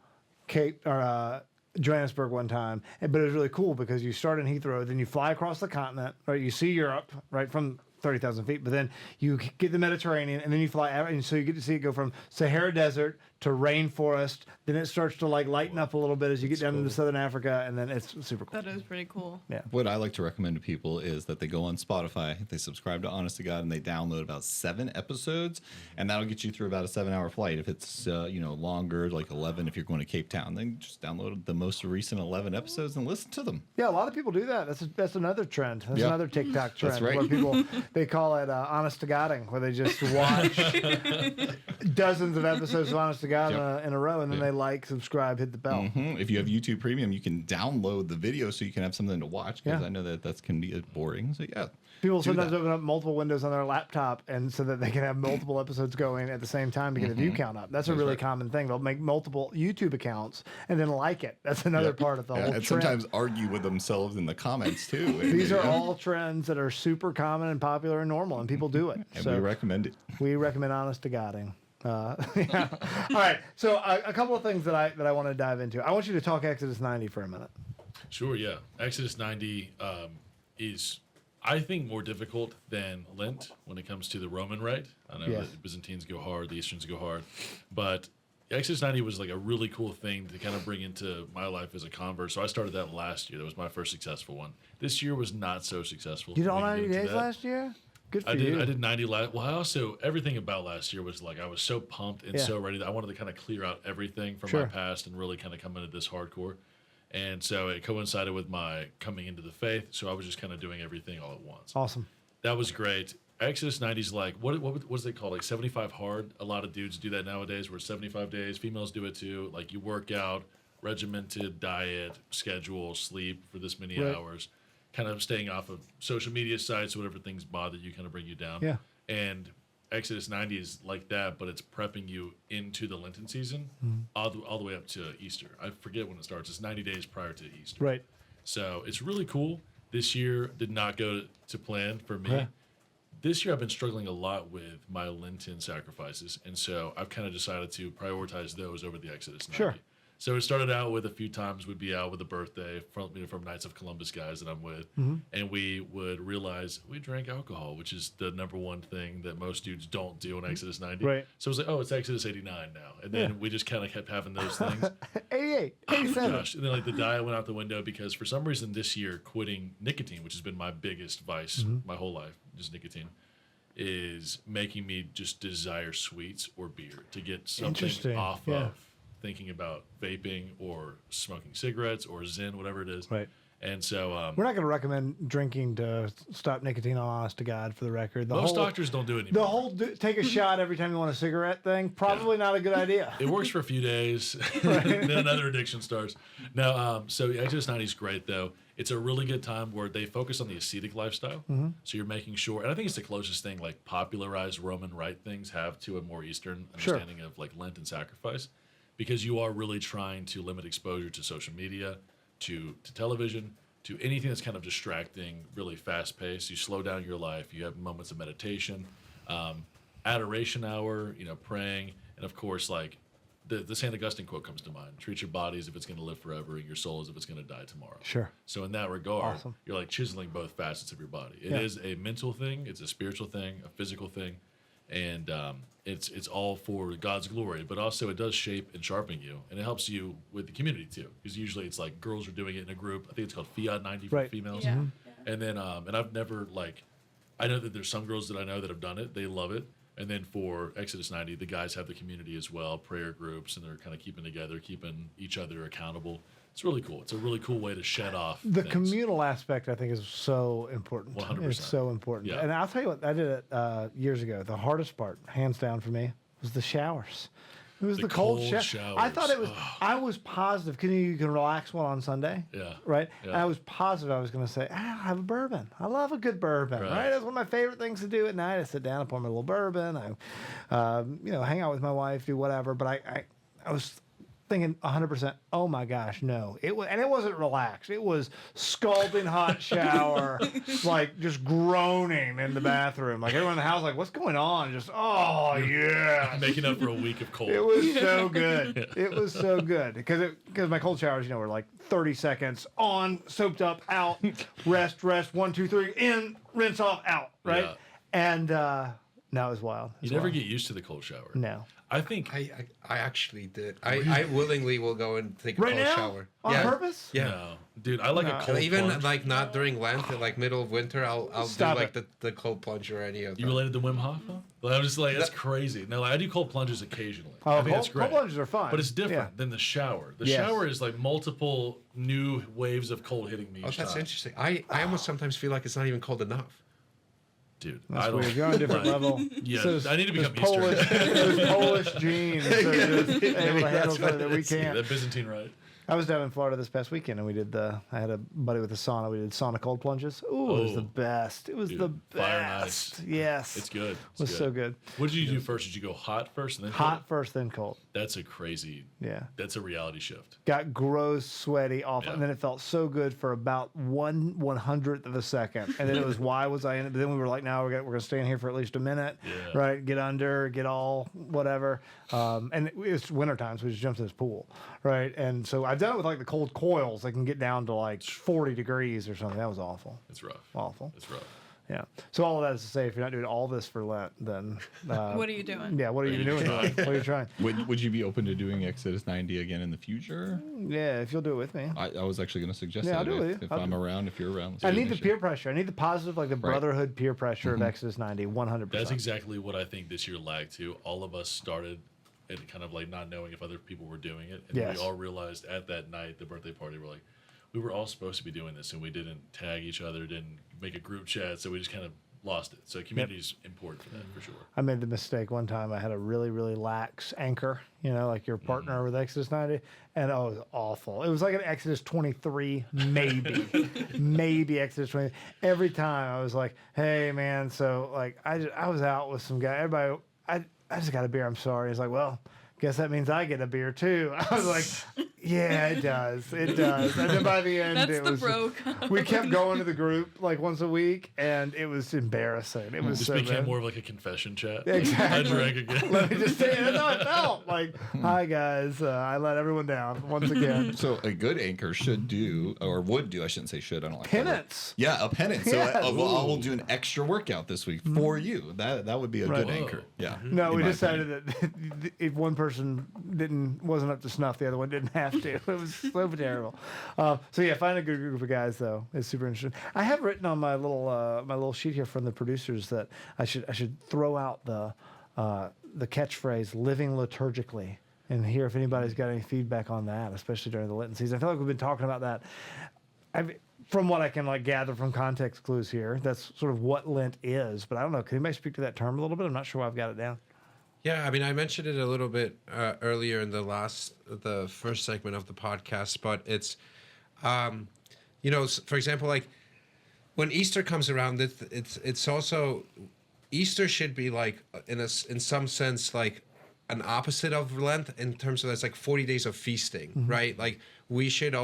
S2: Cape, or Johannesburg one time, but it was really cool because you start in Heathrow, then you fly across the continent, right? You see Europe, right, from 30,000 feet, but then you get the Mediterranean, and then you fly out, and so you get to see it go from Sahara Desert to rainforest. Then it starts to like lighten up a little bit as you get down into southern Africa, and then it's super cool.
S5: That is pretty cool.
S2: Yeah.
S3: What I like to recommend to people is that they go on Spotify, they subscribe to Honest to God, and they download about 7 episodes, and that'll get you through about a 7-hour flight. If it's longer, like 11, if you're going to Cape Town, then just download the most recent 11 episodes and listen to them.
S2: Yeah, a lot of people do that. That's another trend. That's
S3: Yeah.
S2: another TikTok trend.
S3: That's right.
S2: Where people, they call it Honest to Godding, where they just watch dozens of episodes of Honest to God in a row, and then they like, subscribe, hit the bell.
S3: If you have YouTube Premium, you can download the video so you can have something to watch, because
S2: Yeah.
S3: I know that can be boring. So yeah,
S2: People
S3: do
S2: sometimes
S3: that.
S2: open up multiple windows on their laptop, and so that they can have multiple episodes going at the same time to get a view count up. That's a really
S3: right.
S2: common thing. They'll make multiple YouTube accounts and then like it. That's another part of the whole
S3: and
S2: trend.
S3: sometimes argue with themselves in the comments too.
S2: These are all trends that are super common and popular and normal, and people do it.
S3: and
S2: so
S3: we recommend it.
S2: we recommend Honest to Godding. Yeah. All right. So a couple of things that I want to dive into. I want you to talk Exodus 90 for a minute.
S4: Sure, yeah. Exodus 90 is, I think, more difficult than Lent when it comes to the Roman rite. I know
S2: Yes.
S4: the Byzantines go hard, the Easterns go hard. But Exodus 90 was like a really cool thing to kind of bring into my life as a convert. So I started that last year. That was my first successful one. This year was not so successful.
S2: You did all
S4: We can
S2: 90
S4: get into
S2: days
S4: that.
S2: last year? Good for
S4: I
S2: you.
S4: did 90 last. Well, I also, everything about last year was like I was so pumped and
S2: Yeah.
S4: so ready that I wanted to kind of clear out everything from
S2: Sure.
S4: my past and really kind of come into this hardcore. And so it coincided with my coming into the faith. So I was just kind of doing everything all at once.
S2: Awesome.
S4: That was great. Exodus 90 is like, what's it called? Like 75 hard. A lot of dudes do that nowadays where it's 75 days. Females do it too. Like you work out, regimented diet, schedule, sleep for this many
S2: Right.
S4: hours, kind of staying off of social media sites, whatever things bother you, kind of bring you down.
S2: Yeah.
S4: And Exodus 90 is like that, but it's prepping you into the Lenten season
S2: Mm-hmm.
S4: all the way up to Easter. I forget when it starts. It's 90 days prior to Easter.
S2: Right.
S4: So it's really cool. This year did not go to plan for me.
S2: Yeah.
S4: This year I've been struggling a lot with my Lenten sacrifices, and so I've kind of decided to prioritize those over the Exodus 90.
S2: Sure.
S4: So it started out with a few times we'd be out with a birthday from Knights of Columbus guys that I'm with,
S2: Mm-hmm.
S4: and we would realize we drank alcohol, which is the number one thing that most dudes don't do in Exodus 90.
S2: Right.
S4: So it was like, oh, it's Exodus 89 now, and then
S2: Yeah.
S4: we just kind of kept having those things.
S2: 88,
S4: Oh
S2: 87.
S4: gosh. And then like the diet went out the window because for some reason this year quitting nicotine, which has been my biggest vice my whole life, just nicotine, is making me just desire sweets or beer to get something
S2: Interesting.
S4: off
S2: Yeah.
S4: of thinking about vaping or smoking cigarettes or Zen, whatever it is.
S2: Right.
S4: And so
S2: We're not going to recommend drinking to stop nicotine on honest to God, for the record.
S4: most doctors don't do it anymore.
S2: The whole take a shot every time you want a cigarette thing, probably not a good idea.
S4: It works for a few days, then another addiction starts. Now, so Exodus 90 is great, though. It's a really good time where they focus on the ascetic lifestyle. So you're making sure, and I think it's the closest thing like popularized Roman Rite things have to a more Eastern understanding of like Lent and sacrifice, because you are really trying to limit exposure to social media, to television, to anything that's kind of distracting, really fast paced. You slow down your life. You have moments of meditation, adoration hour, praying, and of course, like the St. Augustine quote comes to mind: "Treat your body as if it's going to live forever, and your soul as if it's going to die tomorrow."
S2: Sure.
S4: So in that regard,
S2: Awesome.
S4: you're like chiseling both facets of your body. It
S2: Yeah.
S4: is a mental thing, it's a spiritual thing, a physical thing, and it's all for God's glory. But also, it does shape and sharpen you, and it helps you with the community too. Because usually, it's like girls are doing it in a group. I think it's called Fiat 90 for
S2: Right.
S4: females.
S5: Yeah.
S4: And then, and I've never I know that there's some girls that I know that have done it. They love it. And then for Exodus 90, the guys have the community as well, prayer groups, and they're kind of keeping together, keeping each other accountable. It's really cool. It's a really cool way to shed off
S2: The
S4: things.
S2: communal aspect, I think, is so important.
S4: 100%.
S2: It's so important.
S4: Yeah.
S2: And I'll tell you what, I did it years ago. The hardest part, hands down for me, was the showers. It was
S4: The
S2: the cold
S4: cold
S2: shower. I thought it was. I was positive. You can relax one on Sunday.
S4: Yeah.
S2: Right.
S4: Yeah.
S2: And I was positive I was going to say, I'll have a bourbon. I love a good bourbon. Right. That's one of my favorite things to do at night. I sit down and pour my little bourbon. I, hang out with my wife, do whatever. But I was thinking 100%. Oh my gosh, no! It was, and it wasn't relaxed. It was scalding hot shower, like just groaning in the bathroom. Like everyone in the house, like, what's going on? Just yeah.
S4: Making up for a week of cold.
S2: It was so good. It was so good because my cold showers, were like 30 seconds on, soaped up, out, rest, 1, 2, 3, in, rinse off, out, right?
S4: Yeah.
S2: And no, it was wild.
S4: You never get used to the cold shower.
S2: No.
S4: I think
S1: I actually did. I willingly will go and take a
S2: Right
S1: cold
S2: now?
S1: shower.
S2: On
S1: yeah.
S2: purpose?
S1: Yeah.
S4: no, dude. I like a cold
S1: And even
S4: plunge.
S1: like not during Lent, like middle of winter, I'll
S2: Stop
S1: do like the cold plunge or any of
S4: You
S1: them.
S4: related to Wim Hof? Huh? Like, I'm just like, that's crazy. No, I do cold plunges occasionally.
S2: Oh,
S4: I think that's great.
S2: cold plunges are fun.
S4: But it's different
S2: Yeah.
S4: than the shower. The
S2: Yes.
S4: shower is like multiple new waves of cold hitting me
S1: Oh,
S4: each
S1: that's
S4: time.
S1: interesting. I almost sometimes feel like it's not even cold enough.
S4: Dude,
S2: That's
S4: I don't.
S2: weird. You're on a different
S4: like,
S2: level.
S4: Yeah,
S2: Those-
S4: I need to become
S2: those Polish,
S4: Eastern.
S2: those Polish genes are just able to handle
S1: That's
S2: something
S1: what
S2: that
S1: it
S2: we
S1: is.
S2: can't.
S4: That Byzantine rite.
S2: I was down in Florida this past weekend, and we did I had a buddy with a sauna. We did sauna cold plunges. Ooh, it was the
S4: Oh,
S2: best. It was
S4: dude,
S2: the
S4: fire and
S2: best.
S4: ice.
S2: Yes,
S4: It's good.
S2: It was so good.
S4: What did you do first? Did you go hot first and then
S2: Hot
S4: cold?
S2: first, then cold.
S4: That's a crazy.
S2: Yeah.
S4: That's a reality shift.
S2: Got gross, sweaty, awful,
S4: Yeah.
S2: and then it felt so good for about 1/100th of a second, and then it was why was I in it? But then we were like, no, we're gonna stay in here for at least a minute,
S4: Yeah.
S2: right? Get under, get all whatever, and it's wintertime, so we just jumped in this pool, right? And so I've done it with like the cold coils that can get down to like 40 degrees or something. That was awful,
S4: It's rough.
S2: awful.
S4: It's rough.
S2: Yeah. So all of that is to say, if you're not doing all this for Lent, then
S5: What are you doing?
S2: yeah, what are you doing? What are you trying?
S3: Would you be open to doing Exodus 90 again in the future?
S2: Yeah, if you'll do it with me.
S3: I was actually going to suggest
S2: Yeah, I'll
S3: that
S2: do it
S3: if,
S2: with you.
S3: if
S2: I'll
S3: I'm
S2: do-
S3: around, if you're around. let's
S2: I
S3: do it
S2: need the
S3: next
S2: peer
S3: year.
S2: pressure. I need the positive, like the brotherhood peer pressure of Exodus 90, 100%.
S4: That's exactly what I think this year lagged to. All of us started and kind of like not knowing if other people were doing it. And
S2: Yes.
S4: we all realized at that night, the birthday party, we're like, we were all supposed to be doing this and we didn't tag each other, didn't make a group chat. So we just kind of lost it. So community is important for that for sure.
S2: I made the mistake one time. I had a really, really lax anchor, like your partner with Exodus 90, and it was awful. It was like an Exodus 23, maybe, maybe Exodus 20. Every time I was like, hey, man, so like I was out with some guy. Everybody, I just got a beer. I'm sorry. He's like, well, guess that means I get a beer too. I was like, yeah, it does. It does. And then by the end,
S5: That's
S2: it
S5: the
S2: was.
S5: bro
S2: We kept going to the group like once a week, and it was embarrassing. It was
S4: This
S2: so
S4: became
S2: bad.
S4: more of like a confession chat.
S2: Exactly.
S4: I drank again.
S2: Let me just say that's how I felt. Like, hi guys, I let everyone down once again.
S3: So a good anchor should do, or would do, I shouldn't say should, I don't like that word.
S2: Penance.
S3: Yeah, a penance. So
S2: Yes.
S3: I will do an extra workout this week for you. That would be a
S2: Right.
S3: good anchor. Yeah.
S2: No,
S3: in
S2: we
S3: my
S2: decided
S3: opinion.
S2: that if one person wasn't up to snuff, the other one didn't have to. It was so terrible. So yeah, find a good group of guys though. It's super interesting. I have written on my little sheet here from the producers that I should throw out the catchphrase "living liturgically" and hear if anybody's got any feedback on that, especially during the Lenten season. I feel like we've been talking about that. from what I can like gather from context clues here, that's sort of what Lent is. But I don't know. Can anybody speak to that term a little bit? I'm not sure I've got it down.
S1: Yeah, I mean, I mentioned it a little bit earlier in the first segment of the podcast, but it's, for example, like when Easter comes around, it's also Easter should be like in some sense like an opposite of Lent in terms of it's like 40 days of feasting, right? Like we should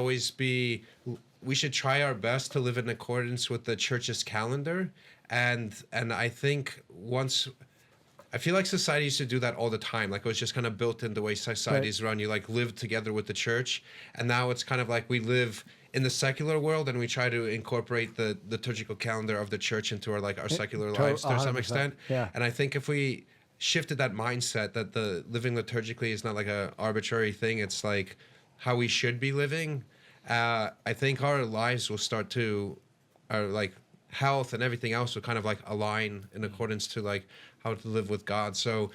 S1: try our best to live in accordance with the church's calendar, and I think I feel like society used to do that all the time. Like it was just kind of built in the way societies run. You like live together with the church, and now it's kind of like we live in the secular world and we try to incorporate the liturgical calendar of the church into our secular lives to some
S2: 100%.
S1: extent.
S2: Yeah.
S1: And I think if we shifted that mindset that the living liturgically is not like a arbitrary thing, it's like how we should be living, I think our lives will start to, our like health and everything else will kind of like align in accordance to like how to live with God. So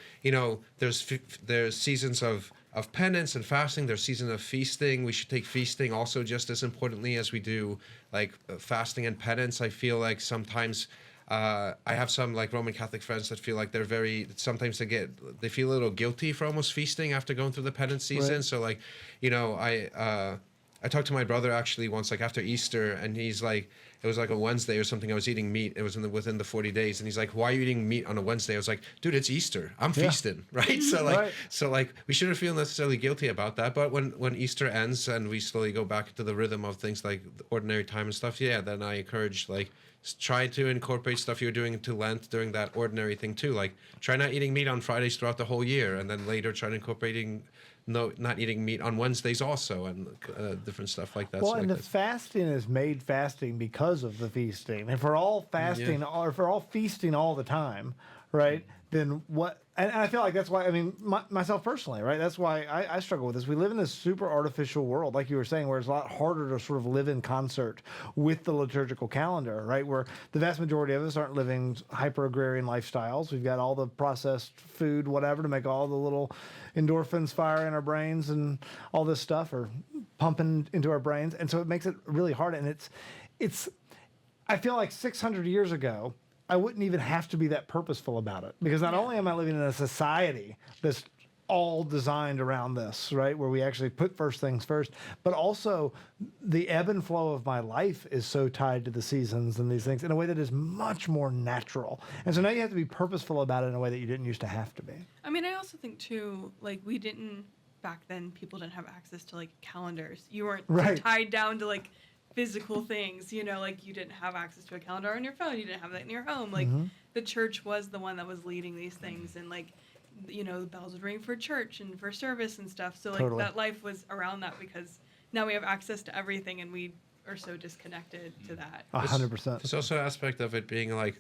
S1: there's seasons of penance and fasting. There's seasons of feasting. We should take feasting also just as importantly as we do like fasting and penance. I feel like sometimes I have some like Roman Catholic friends that feel like sometimes they feel a little guilty for almost feasting after going through the penance season.
S2: Right.
S1: So like, I talked to my brother actually once, like after Easter, and he's like, it was like a Wednesday or something. I was eating meat. It was within the 40 days, and he's like, "Why are you eating meat on a Wednesday?" I was like, "Dude, it's Easter. I'm feasting, right?" So like, we shouldn't feel necessarily guilty about that. But when Easter ends and we slowly go back to the rhythm of things like the ordinary time and stuff, then I encourage like try to incorporate stuff you're doing into Lent during that ordinary thing too. Like try not eating meat on Fridays throughout the whole year, and then later try incorporating not eating meat on Wednesdays also, and different stuff like that.
S2: Well,
S1: So
S2: and
S1: like
S2: the fasting is made fasting because of the feasting. If we're all fasting, or if we're all feasting all the time, right? Then what? And I feel like that's why. I mean, myself personally, right? That's why I struggle with this. We live in this super artificial world, like you were saying, where it's a lot harder to sort of live in concert with the liturgical calendar, right? Where the vast majority of us aren't living hyper agrarian lifestyles. We've got all the processed food, whatever, to make all the little endorphins fire in our brains and all this stuff are pumping into our brains, and so it makes it really hard. And it's I feel like 600 years ago, I wouldn't even have to be that purposeful about it, because not only am I living in a society that's all designed around this, right, where we actually put first things first, but also the ebb and flow of my life is so tied to the seasons and these things in a way that is much more natural. And so now you have to be purposeful about it in a way that you didn't used to have to be.
S5: I mean, I also think too, like back then people didn't have access to like calendars. You weren't tied down to like physical things, like you didn't have access to a calendar on your phone. You didn't have that in your home. Like the church was the one that was leading these things, and like, the bells would ring for church and for service and stuff. So like that life was around that, because now we have access to everything and we are so disconnected to that.
S2: 100%.
S1: There's also an aspect of it being like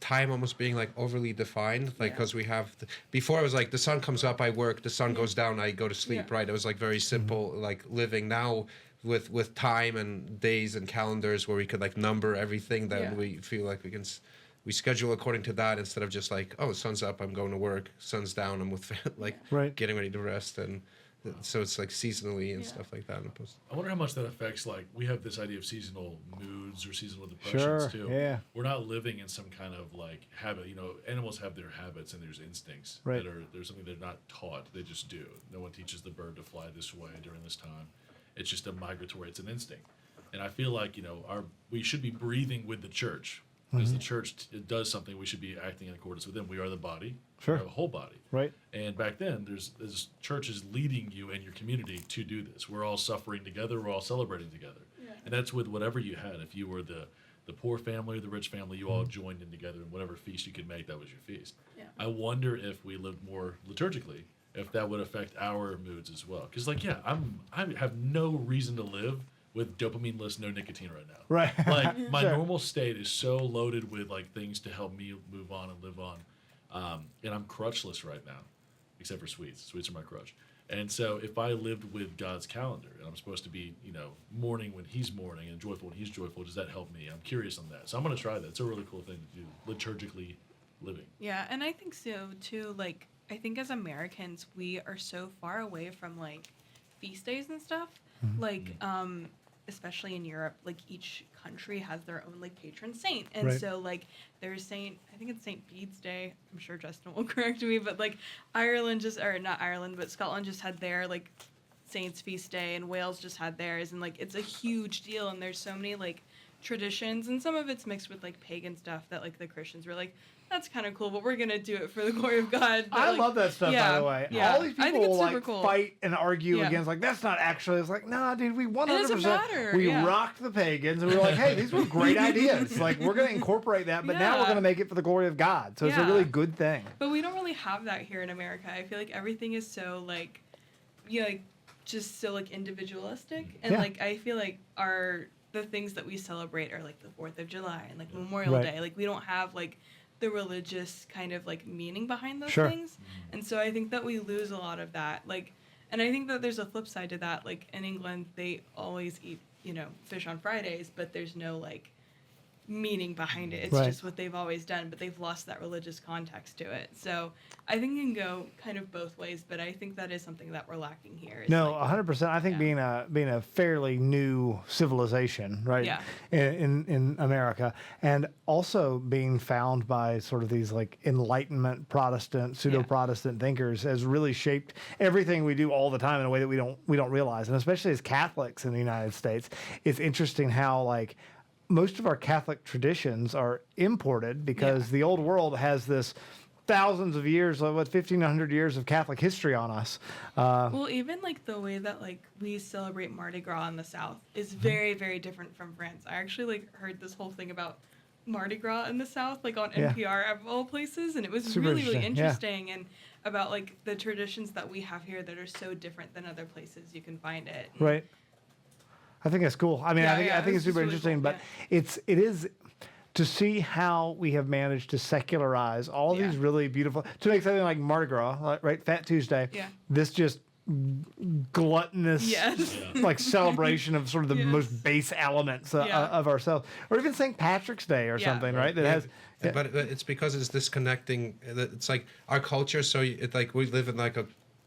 S1: time almost being like overly defined, like because we have before it was like the sun comes up, I work, the sun goes down, I go to sleep, right? It was like very simple like living. Now with time and days and calendars where we could like number everything, then we feel like we schedule according to that instead of just like, oh, sun's up, I'm going to work, sun's down, I'm with getting ready to rest. And so it's like seasonally and stuff like that.
S4: I wonder how much that affects, like, we have this idea of seasonal moods or seasonal depressions too.
S2: Yeah.
S4: We're not living in some kind of like habit. Animals have their habits and there's instincts there's something they're not taught, they just do. No one teaches the bird to fly this way during this time. It's just a migratory, it's an instinct. And I feel like, we should be breathing with the church. As the church does something, we should be acting in accordance with them. We are the body.
S2: Sure.
S4: We have a whole body.
S2: Right.
S4: And back then, there's church is leading you and your community to do this. We're all suffering together. We're all celebrating together. Yeah. And that's with whatever you had. If you were the poor family or the rich family, you all joined in together, and whatever feast you could make, that was your feast. Yeah. I wonder if we lived more liturgically, if that would affect our moods as well. Because, I have no reason to live with dopamine-less, no nicotine right now.
S2: Right.
S4: Like, my normal state is so loaded with, like, things to help me move on and live on. And I'm crutchless right now, except for sweets. Sweets are my crutch. And so if I lived with God's calendar, and I'm supposed to be, mourning when he's mourning and joyful when he's joyful, does that help me? I'm curious on that. So I'm going to try that. It's a really cool thing to do, liturgically living.
S5: Yeah, and I think so, too. Like, I think as Americans, we are so far away from, like, feast days and stuff. Like, especially in Europe, like each country has their own like patron saint. And
S2: Right.
S5: so like there's I think it's St. Bede's Day. I'm sure Justin will correct me, but like Ireland or not Ireland, but Scotland just had their like Saints Feast Day, and Wales just had theirs, and like it's a huge deal, and there's so many like traditions, and some of it's mixed with like pagan stuff that like the Christians were like, that's kind of cool, but we're gonna do it for the glory of God. But,
S2: I
S5: like,
S2: love that stuff, by the way.
S5: Yeah.
S2: All these
S5: I think
S2: people
S5: it's
S2: will
S5: super
S2: like
S5: cool.
S2: fight and argue
S5: Yeah.
S2: against, like, that's not actually. It's like, nah, dude, we 100%.
S5: doesn't matter,
S2: We
S5: yeah.
S2: rocked the pagans, and we were like, hey, these were great ideas. Like, we're going to incorporate that, but now we're
S5: Yeah.
S2: going to make it for the glory of God. So it's a
S5: Yeah.
S2: really good thing.
S5: But we don't really have that here in America. I feel like everything is so like, like just so like individualistic, and
S2: Yeah.
S5: like I feel like the things that we celebrate are like the 4th of July and like Memorial
S2: Right.
S5: Day. Like we don't have like the religious kind of like meaning behind those
S2: Sure.
S5: things, and so I think that we lose a lot of that. Like, and I think that there's a flip side to that. Like in England, they always eat fish on Fridays, but there's no like meaning behind it. It's
S2: Right.
S5: just what they've always done, but they've lost that religious context to it. So I think it can go kind of both ways, but I think that is something that we're lacking here. Is
S2: No,
S5: like,
S2: 100%. I think
S5: yeah.
S2: being a fairly new civilization, right?
S5: Yeah.
S2: In America, and also being found by sort of these like Enlightenment Protestant, pseudo Protestant thinkers has really shaped everything we do all the time in a way that we don't realize. And especially as Catholics in the United States, it's interesting how like most of our Catholic traditions are imported because the old world has this thousands of years, 1,500 years of Catholic history on us.
S5: Well, even like the way that like we celebrate Mardi Gras in the South is very, very different from France. I actually like heard this whole thing about Mardi Gras in the South, like on
S2: Yeah.
S5: NPR of all places, and it was
S2: Super
S5: really, really
S2: interesting,
S5: interesting, and about like the traditions that we have here that are so different than other places you can find it. And
S2: Right. I think that's cool. I mean,
S5: Yeah,
S2: I think
S5: it's
S2: it's super
S5: just really
S2: interesting,
S5: cool,
S2: but it is to see how we have managed to secularize all
S5: Yeah.
S2: these really beautiful to make something like Mardi Gras, right? Fat Tuesday.
S5: Yeah.
S2: This just gluttonous
S5: Yes.
S2: like celebration of sort of the
S5: Yes.
S2: most base elements of ourselves, or even St. Patrick's Day or
S5: Yeah.
S2: something, right? That
S1: Yeah,
S2: has. Yeah.
S1: but it's because it's disconnecting. It's like our culture. So it's like we live in like a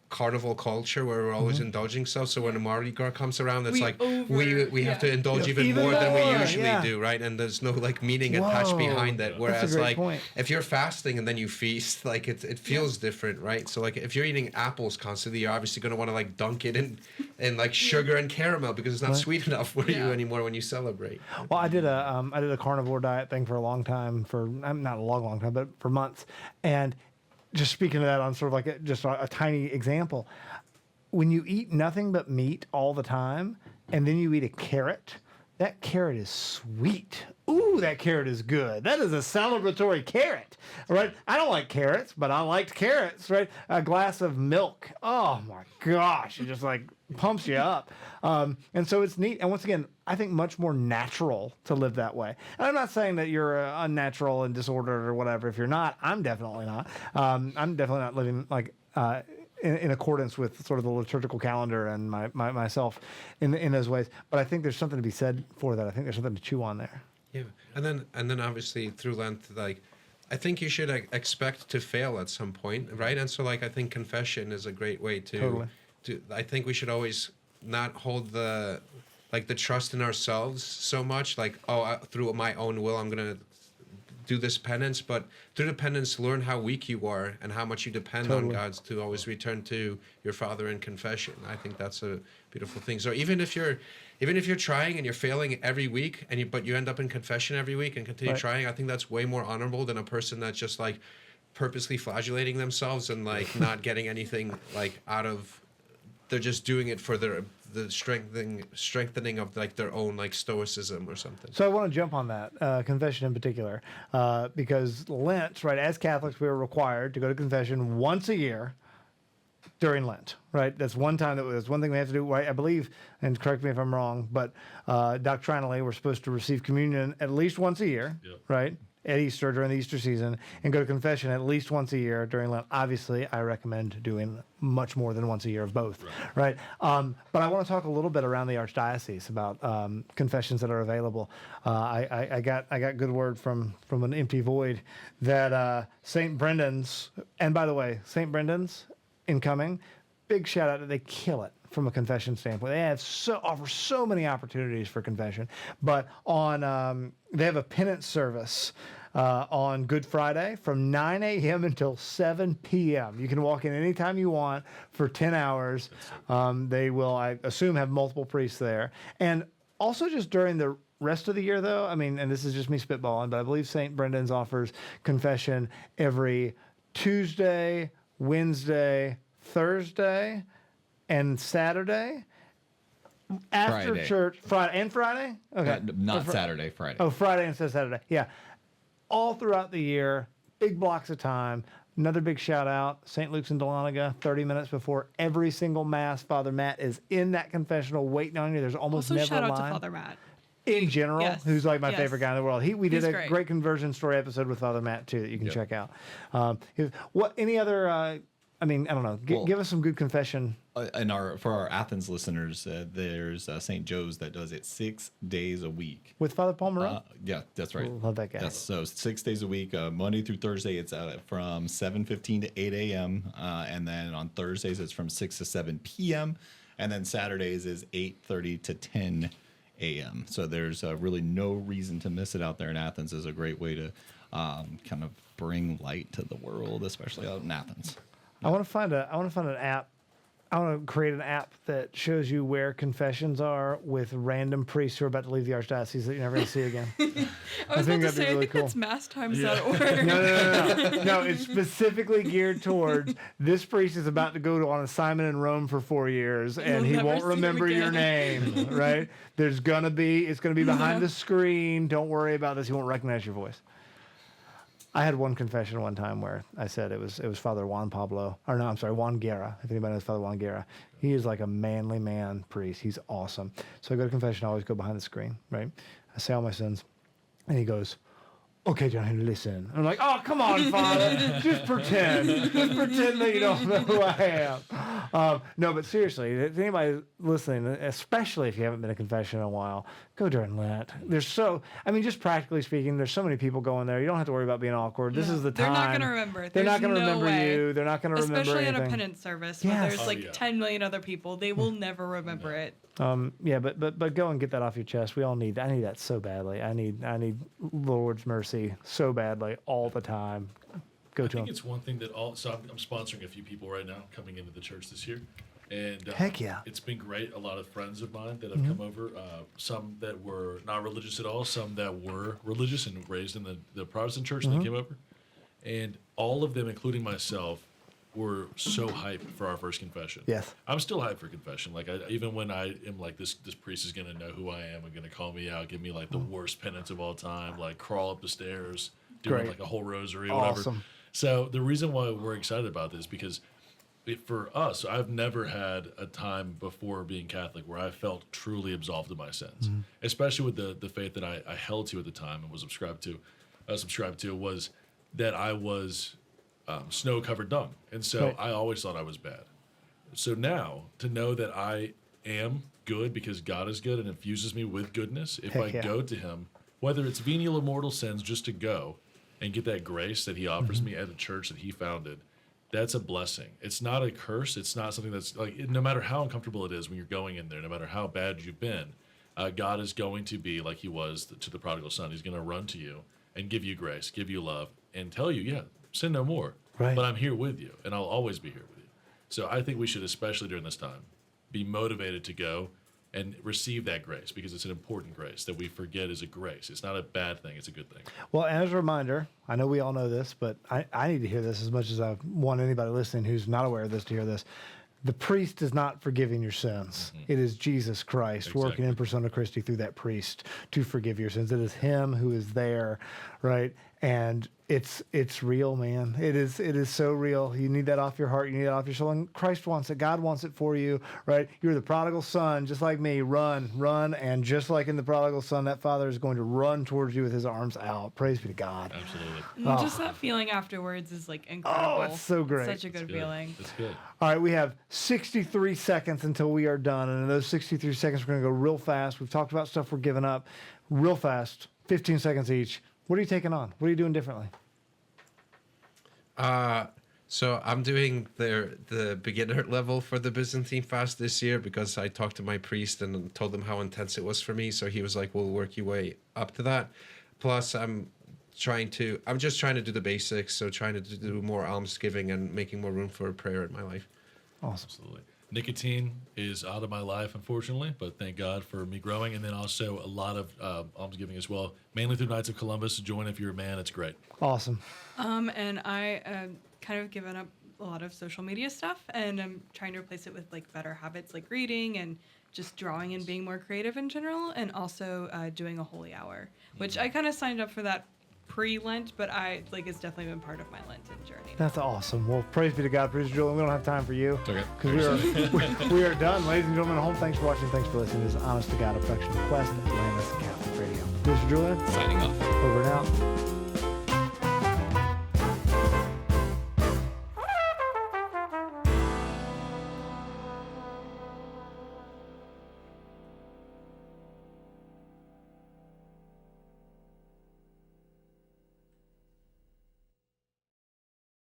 S1: carnival culture where we're always indulging stuff. So when the Mardi Gras comes around, it's
S5: We
S1: like
S5: over-
S1: we have to
S5: yeah.
S1: indulge
S2: Yeah.
S1: even
S2: Even
S1: more than we
S2: more,
S1: usually
S2: yeah.
S1: do, right? And there's no like meaning attached
S2: Whoa.
S1: behind it.
S2: That's a
S1: Whereas
S2: great
S1: like
S2: point.
S1: if you're fasting and then you feast, like it feels different, right? So like if you're eating apples constantly, you're obviously going to want to like dunk it in like sugar and caramel because it's not sweet enough for you
S5: Yeah.
S1: anymore when you celebrate.
S2: Well, I did a carnivore diet thing for a long time, not a long time, but for months. And just speaking of that on sort of like a tiny example, when you eat nothing but meat all the time, and then you eat a carrot, that carrot is sweet. Ooh, that carrot is good. That is a celebratory carrot, right? I don't like carrots, but I liked carrots, right? A glass of milk. Oh my gosh, it just like pumps you up. And so it's neat. And once again, I think much more natural to live that way. And I'm not saying that you're unnatural and disordered or whatever. If you're not, I'm definitely not. I'm definitely not living like in accordance with sort of the liturgical calendar and myself in those ways. But I think there's something to be said for that. I think there's something to chew on there.
S1: Yeah, and then obviously through Lent, like I think you should expect to fail at some point, right? And so like I think confession is a great way to.
S2: Totally.
S1: I think we should always not hold the trust in ourselves so much, like through my own will I'm gonna do this penance, but through the penance learn how weak you are and how much you depend on
S2: Totally.
S1: God's to always return to your Father in confession. I think that's a beautiful thing. So even if you're trying and you're failing every week but you end up in confession every week and continue
S2: Right.
S1: trying, I think that's way more honorable than a person that's just like purposely flagellating themselves and like not getting anything like out of. They're just doing it for the strengthening of like their own like stoicism or something.
S2: So I want to jump on that confession in particular, because Lent, right? As Catholics, we are required to go to confession once a year during Lent, right? That's one time that's one thing we have to do. Right? I believe, and correct me if I'm wrong, but doctrinally, we're supposed to receive communion at least once a year,
S4: Yep.
S2: right? At Easter during the Easter season, and go to confession at least once a year during Lent. Obviously, I recommend doing much more than once a year of both, right? But I want to talk a little bit around the archdiocese about confessions that are available. I got good word from an empty void that St. Brendan's, and by the way, St. Brendan's incoming, big shout out that they kill it. from a confession standpoint. They have offer so many opportunities for confession. But on they have a penance service on Good Friday from 9 a.m. until 7 p.m. You can walk in anytime you want for 10 hours. They will, I assume, have multiple priests there. And also just during the rest of the year, though, I mean, and this is just me spitballing, but I believe St. Brendan's offers confession every Tuesday, Wednesday, Thursday, and Saturday. After
S3: Friday.
S2: church, Friday and Friday? Okay.
S3: Not Saturday, Friday.
S2: Oh, Friday instead of Saturday. Yeah. All throughout the year, big blocks of time. Another big shout out, St. Luke's in Dahlonega, 30 minutes before every single Mass. Father Matt is in that confessional waiting on you. There's almost
S5: Also,
S2: never
S5: shout
S2: a
S5: out
S2: line.
S5: to Father Matt.
S2: In general,
S5: Yes.
S2: who's like my
S5: Yes.
S2: favorite guy in the world. We did
S5: He's
S2: a
S5: great.
S2: great conversion story episode with Father Matt too that you can
S3: Yep.
S2: check out. What any other? I mean, I don't know.
S3: Well-
S2: Give us some good confession.
S3: And for our Athens listeners, there's St. Joe's that does it 6 days a week.
S2: With Father Palmer.
S3: Yeah, that's right.
S2: Love that guy.
S3: That's so 6 days a week, Monday through Thursday. It's from 7:15 to 8 a.m. And then on Thursdays it's from 6 to 7 p.m. And then Saturdays is 8:30 to 10 a.m. So there's really no reason to miss it out there in Athens. Is a great way to kind of bring light to the world, especially out in Athens.
S2: I want to find an app. I want to create an app that shows you where confessions are with random priests who are about to leave the archdiocese that you're never going to see again.
S5: I was
S2: think
S5: about to
S2: that'd be
S5: say, I
S2: really
S5: think
S2: cool.
S5: that's masstimes.org.
S2: No, it's specifically geared towards this priest is about to go on assignment in Rome for 4 years, and
S5: You'll
S2: he
S5: never
S2: won't
S5: see him
S2: remember your
S5: again.
S2: name, right? It's gonna be behind the screen. Don't worry about this. He won't recognize your voice. I had one confession one time where I said it was Father Juan Guerra. If anybody knows Father Juan Guerra, he is like a manly man priest. He's awesome. So I go to confession. I always go behind the screen, right? I say all my sins, and he goes, "Okay, John, listen." And I'm like, "Oh, come on, Father. Just pretend. Just pretend that you don't know who I am." No, but seriously, if anybody listening, especially if you haven't been to confession in a while, go during Lent. Just practically speaking, there's so many people going there. You don't have to worry about being awkward. This
S5: No,
S2: is the
S5: they're
S2: time.
S5: not going to remember.
S2: They're not
S5: There's
S2: going to
S5: no
S2: remember
S5: way.
S2: you. They're not going to remember
S5: Especially
S2: anything.
S5: at a penance service where
S2: Yes.
S5: there's
S4: Oh,
S5: like
S4: yeah.
S5: 10 million other people. They will never remember it.
S2: Yeah, but go and get that off your chest. I need that so badly. I need Lord's mercy so badly all the time. Go
S4: I
S2: to
S4: think
S2: him.
S4: it's one thing that I'm sponsoring a few people right now coming into the church this year. And
S2: Heck yeah.
S4: it's been great. A lot of friends of mine that have come over, some that were not religious at all, some that were religious and raised in the Protestant church and they came over. And all of them, including myself, were so hyped for our first confession.
S2: Yes.
S4: I'm still hyped for confession. Like even when I am like this priest is gonna know who I am and gonna call me out, give me like the worst penance of all time, like crawl up the stairs, doing
S2: Great.
S4: like a whole rosary or whatever.
S2: Awesome.
S4: So the reason why we're excited about this is because for us, I've never had a time before being Catholic where I felt truly absolved of my sins, especially with the faith that I held to at the time and was subscribed to was that I was snow-covered dung. And so
S2: Right.
S4: I always thought I was bad. So now to know that I am good because God is good and infuses me with goodness, if
S2: Heck
S4: I
S2: yeah.
S4: go to him, whether it's venial or mortal sins, just to go and get that grace that he offers me at a church that he founded, that's a blessing. It's not a curse. It's not something that's like, no matter how uncomfortable it is when you're going in there, no matter how bad you've been, God is going to be like he was to the prodigal son. He's going to run to you and give you grace, give you love, and tell you, yeah, sin no more.
S2: Right.
S4: But I'm here with you, and I'll always be here with you. So I think we should, especially during this time, be motivated to go and receive that grace because it's an important grace that we forget is a grace. It's not a bad thing. It's a good thing.
S2: Well, and as a reminder, I know we all know this, but I need to hear this as much as I want anybody listening who's not aware of this to hear this. The priest is not forgiving your sins. It is Jesus Christ working in persona Christi through that priest to forgive your sins. It is him who is there, right? And it's real, man. It is so real. You need that off your heart. You need that off your soul. And Christ wants it. God wants it for you, right? You're the prodigal son, just like me. Run. And just like in the prodigal son, that father is going to run towards you with his arms out. Praise be to God.
S4: Absolutely.
S5: And just that feeling afterwards is like incredible.
S2: it's so great.
S5: Such a good feeling.
S4: It's good.
S2: All right, we have 63 seconds until we are done. And in those 63 seconds, we're going to go real fast. We've talked about stuff we're giving up real fast, 15 seconds each. What are you taking on? What are you doing differently?
S1: So I'm doing the beginner level for the Byzantine fast this year because I talked to my priest and told him how intense it was for me. So he was like, "We'll work your way up to that." Plus, I'm just trying to do the basics. So trying to do more almsgiving and making more room for prayer in my life.
S2: Awesome.
S4: Absolutely. Nicotine is out of my life, unfortunately, but thank God for me growing. And then also a lot of almsgiving as well, mainly through Knights of Columbus. Join if you're a man. It's great.
S2: Awesome.
S5: And I kind of given up a lot of social media stuff, and I'm trying to replace it with like better habits like reading and just drawing and being more creative in general, and also doing a holy hour, which I kind of signed up for that pre-Lent, but it's definitely been part of my Lenten journey.
S2: That's awesome. Well, praise be to God. Praise Julian. We don't have time for you.
S3: Okay.
S2: Because we are done. Ladies and gentlemen at home, thanks for watching. Thanks for listening. This is Honest to God, a production of Quest at Landis Catholic Radio. This is Julian.
S3: Signing off.
S2: Over and out.